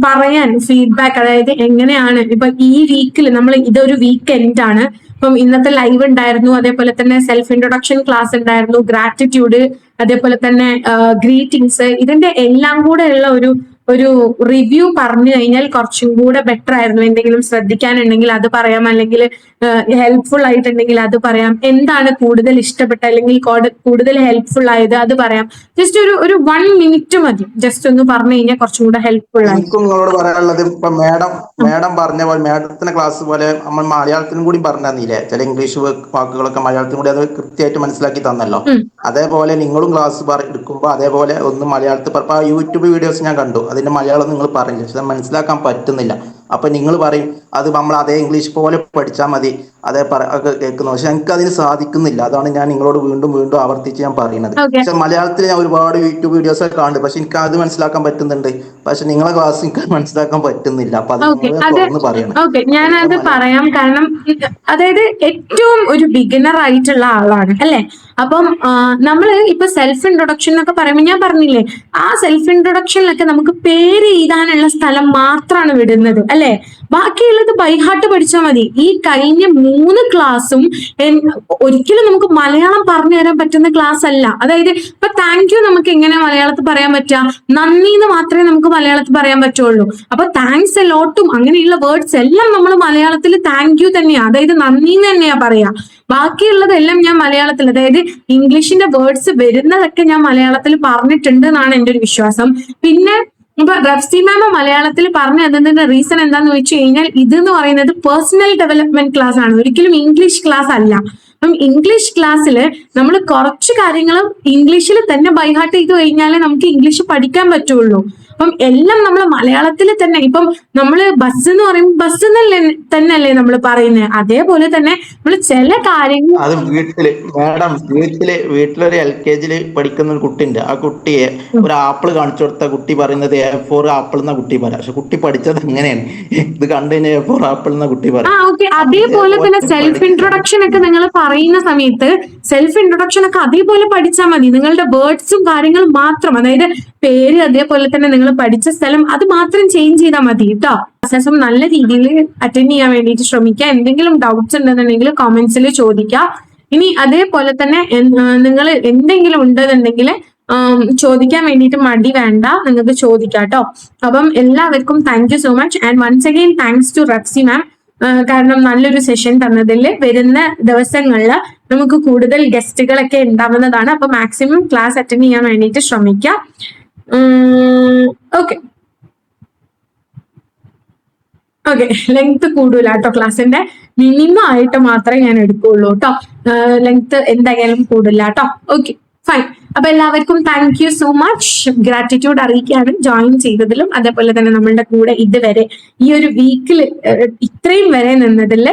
പറയാൻ ഫീഡ്ബാക്ക്, അതായത് എങ്ങനെയാണ് ഇപ്പൊ ഈ വീക്കിൽ നമ്മൾ, ഇതൊരു വീക്കെൻഡ് ആണ്, ഇപ്പം ഇന്നത്തെ ലൈവ് ഉണ്ടായിരുന്നു, അതേപോലെ തന്നെ സെൽഫ് ഇൻട്രൊഡക്ഷൻ ക്ലാസ് ഉണ്ടായിരുന്നു, ഗ്രാറ്റിറ്റ്യൂഡ്, അതേപോലെ തന്നെ ഗ്രീറ്റിംഗ്സ്, ഇതിന്റെ എല്ലാം കൂടെ ഉള്ള ഒരു റിവ്യൂ പറഞ്ഞു കഴിഞ്ഞാൽ കുറച്ചും കൂടെ ബെറ്റർ ആയിരുന്നു. എന്തെങ്കിലും ശ്രദ്ധിക്കാനുണ്ടെങ്കിൽ അത് പറയാം, അല്ലെങ്കിൽ ഹെൽപ്ഫുൾ ആയിട്ടുണ്ടെങ്കിൽ അത് പറയാം, എന്താണ് കൂടുതൽ ഇഷ്ടപ്പെട്ട അല്ലെങ്കിൽ കൂടുതൽ ഹെൽപ്ഫുൾ ആയത് അത് പറയാം. ജസ്റ്റ് ഒരു 1 മിനിറ്റ് മതി, ജസ്റ്റ് ഒന്ന് പറഞ്ഞു കഴിഞ്ഞാൽ കുറച്ചും കൂടെ ഹെൽപ്ഫുൾ ആയി. എനിക്കും നിങ്ങളോട് പറയാനുള്ളത്, ഇപ്പൊ മേഡം പറഞ്ഞ പോലെ മേഡത്തിന്റെ ക്ലാസ് പോലെ നമ്മൾ മലയാളത്തിലും കൂടി പറഞ്ഞു തന്നില്ലേ, ചില ഇംഗ്ലീഷ് വാക്കുകളൊക്കെ മലയാളത്തിലും കൂടി അത് കൃത്യമായിട്ട് മനസ്സിലാക്കി തന്നല്ലോ. അതേപോലെ നിങ്ങളും ക്ലാസ് എടുക്കുമ്പോൾ അതേപോലെ ഒന്ന് മലയാളത്തിൽ യൂട്യൂബ് വീഡിയോസ് ഞാൻ കണ്ടു, അതിന്റെ മലയാളം നിങ്ങൾ പറഞ്ഞില്ല, പക്ഷെ മനസ്സിലാക്കാൻ പറ്റുന്നില്ല. അപ്പൊ നിങ്ങൾ പറയും അത് നമ്മൾ അതേ ഇംഗ്ലീഷ് പോലെ പഠിച്ചാൽ മതി, അതേ കേൾക്കുന്നു, പക്ഷെ എനിക്ക് അതിന് സാധിക്കുന്നില്ല. അതാണ് ഞാൻ നിങ്ങളോട് വീണ്ടും വീണ്ടും ആവർത്തിച്ച് ഞാൻ പറയുന്നത്. പക്ഷെ മലയാളത്തിൽ ഞാൻ ഒരുപാട് യൂട്യൂബ് വീഡിയോസ് ഒക്കെ കാണുന്നുണ്ട്, പക്ഷെ എനിക്ക് അത് മനസ്സിലാക്കാൻ പറ്റുന്നുണ്ട്, പക്ഷെ നിങ്ങളെ ക്ലാസ് എനിക്ക് മനസ്സിലാക്കാൻ പറ്റുന്നില്ല. അപ്പൊ അത് തുറന്ന് പറയണം. ഓക്കെ, ഞാനത് പറയാം. കാരണം അതായത് ഏറ്റവും ഒരു ബിഗിനർ ആയിട്ടുള്ള ആളാണ് അല്ലെ. അപ്പം നമ്മൾ ഇപ്പൊ സെൽഫ് ഇൻട്രൊഡക്ഷൻ എന്നൊക്കെ പറയുമ്പോൾ ഞാൻ പറഞ്ഞില്ലേ, ആ സെൽഫ് ഇൻട്രൊഡക്ഷനിലൊക്കെ നമുക്ക് പേര് എഴുതാനുള്ള സ്ഥലം മാത്രമാണ് വിടുന്നത് അല്ലെ. ബാക്കിയുള്ളത് ബൈഹാർട്ട് പഠിച്ചാൽ മതി. ഈ കഴിഞ്ഞ 3 ക്ലാസ്സും ഒരിക്കലും നമുക്ക് മലയാളം പറഞ്ഞു തരാൻ പറ്റുന്ന ക്ലാസ് അല്ല. അതായത് ഇപ്പൊ താങ്ക് യു നമുക്ക് എങ്ങനെ മലയാളത്തിൽ പറയാൻ പറ്റുക, നന്ദി എന്ന് മാത്രമേ നമുക്ക് മലയാളത്തിൽ പറയാൻ പറ്റുള്ളൂ. അപ്പൊ താങ്ക്സ് എ ലോട്ടും അങ്ങനെയുള്ള വേർഡ്സ് എല്ലാം നമ്മൾ മലയാളത്തിൽ താങ്ക് യു തന്നെയാ, അതായത് നന്ദി എന്ന് തന്നെയാ പറയാ. ബാക്കിയുള്ളതെല്ലാം ഞാൻ മലയാളത്തിൽ, അതായത് ഇംഗ്ലീഷിന്റെ വേർഡ്സ് വരുന്നതൊക്കെ ഞാൻ മലയാളത്തിൽ പറഞ്ഞിട്ടുണ്ട് എന്നാണ് എൻ്റെ ഒരു വിശ്വാസം. പിന്നെ ഇപ്പൊ റഫ്സി മാം മലയാളത്തിൽ പറഞ്ഞു തന്നതിന്റെ റീസൺ എന്താന്ന് വെച്ച് കഴിഞ്ഞാൽ, ഇതെന്ന് പറയുന്നത് പേഴ്സണൽ ഡെവലപ്മെന്റ് ക്ലാസ് ആണ്, ഒരിക്കലും ഇംഗ്ലീഷ് ക്ലാസ് അല്ല. അപ്പം ഇംഗ്ലീഷ് ക്ലാസ്സിൽ നമ്മൾ കുറച്ച് കാര്യങ്ങളും ഇംഗ്ലീഷിൽ തന്നെ ബൈഹാർട്ട് ചെയ്ത് കഴിഞ്ഞാലേ നമുക്ക് ഇംഗ്ലീഷ് പഠിക്കാൻ പറ്റുള്ളൂ. അപ്പം എല്ലാം നമ്മൾ മലയാളത്തിൽ തന്നെ, ഇപ്പം നമ്മൾ ബസ് എന്ന് പറയുമ്പോൾ ബസ് തന്നെയല്ലേ നമ്മൾ പറയുന്നത്, അതേപോലെ തന്നെ നമ്മൾ ചില കാര്യങ്ങൾ അത് വീട്ടിലൊരു LKG പഠിക്കുന്ന ഒരു കുട്ടിയുണ്ട്. ആ കുട്ടിയെ ഒരു ആപ്പിൾ കാണിച്ചു കൊടുത്ത കുട്ടി പറയുന്നത് A4 ആപ്പിൾ എന്ന കുട്ടി പറയാം, പക്ഷെ കുട്ടി പഠിച്ചത് എങ്ങനെയാണ്, ഇത് കണ്ടു കഴിഞ്ഞാൽ A4 ആപ്പിൾ എന്ന കുട്ടി പറയാം. ഓക്കെ, അതേപോലെ തന്നെ സെൽഫ് ഇൻട്രൊഡക്ഷൻ ഒക്കെ നിങ്ങൾ പറയുന്ന സമയത്ത് സെൽഫ് ഇൻട്രൊഡക്ഷൻ ഒക്കെ അതേപോലെ പഠിച്ചാൽ മതി. നിങ്ങളുടെ വേർഡ്സും കാര്യങ്ങളും മാത്രം, അതായത് പേര്, അതേപോലെ തന്നെ നിങ്ങൾ പഠിച്ച സ്ഥലം, അത് മാത്രം ചേഞ്ച് ചെയ്താൽ മതി കേട്ടോ. ക്ലാസ്സും നല്ല രീതിയിൽ അറ്റൻഡ് ചെയ്യാൻ വേണ്ടിയിട്ട് ശ്രമിക്കുക. എന്തെങ്കിലും ഡൗട്ട്സ് ഉണ്ടെന്നുണ്ടെങ്കിൽ കമന്റ്സിൽ ചോദിക്കുക. ഇനി അതേപോലെ തന്നെ നിങ്ങൾ എന്തെങ്കിലും ഉണ്ടെന്നുണ്ടെങ്കിൽ ചോദിക്കാൻ വേണ്ടിയിട്ട് മടി വേണ്ട, നിങ്ങൾക്ക് ചോദിക്കാം കേട്ടോ. അപ്പം എല്ലാവർക്കും thank you so much and once again thanks to Rafsi ma'am. കാരണം നല്ലൊരു സെഷൻ തന്നതിൽ വരുന്ന ദിവസങ്ങളിൽ നമുക്ക് കൂടുതൽ ഗസ്റ്റുകളൊക്കെ ഉണ്ടാവുന്നതാണ്. അപ്പൊ മാക്സിമം ക്ലാസ് അറ്റൻഡ് ചെയ്യാൻ വേണ്ടിയിട്ട് ശ്രമിക്കാം. ഓക്കെ, ലെങ്ത് കൂടൂല കേട്ടോ, ക്ലാസ്സിന്റെ മിനിമം ആയിട്ട് മാത്രമേ ഞാൻ എടുക്കുള്ളൂ കേട്ടോ. ലെങ്ത് എന്തായാലും കൂടില്ല കേട്ടോ. Okay, fine. അപ്പൊ എല്ലാവർക്കും thank you so much, gratitude അറിയിക്കുകയാണ് ജോയിൻ ചെയ്തതിലും, അതേപോലെ തന്നെ നമ്മളുടെ കൂടെ ഇതുവരെ ഈ ഒരു വീക്കിൽ ഇത്രയും വരെ നിന്നതിൽ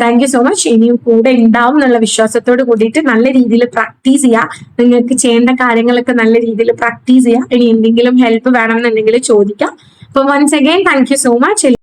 താങ്ക് യു സോ മച്ച്. ഇനിയും കൂടെ ഉണ്ടാവും എന്നുള്ള വിശ്വാസത്തോട് കൂടിയിട്ട് നല്ല രീതിയിൽ പ്രാക്ടീസ് ചെയ്യുക. നിങ്ങൾക്ക് ചെയ്യേണ്ട കാര്യങ്ങളൊക്കെ നല്ല രീതിയിൽ പ്രാക്ടീസ് ചെയ്യുക. ഇനി എന്തെങ്കിലും ഹെൽപ്പ് വേണമെന്നുണ്ടെങ്കിൽ ചോദിക്കാം. അപ്പൊ once again thank you so much.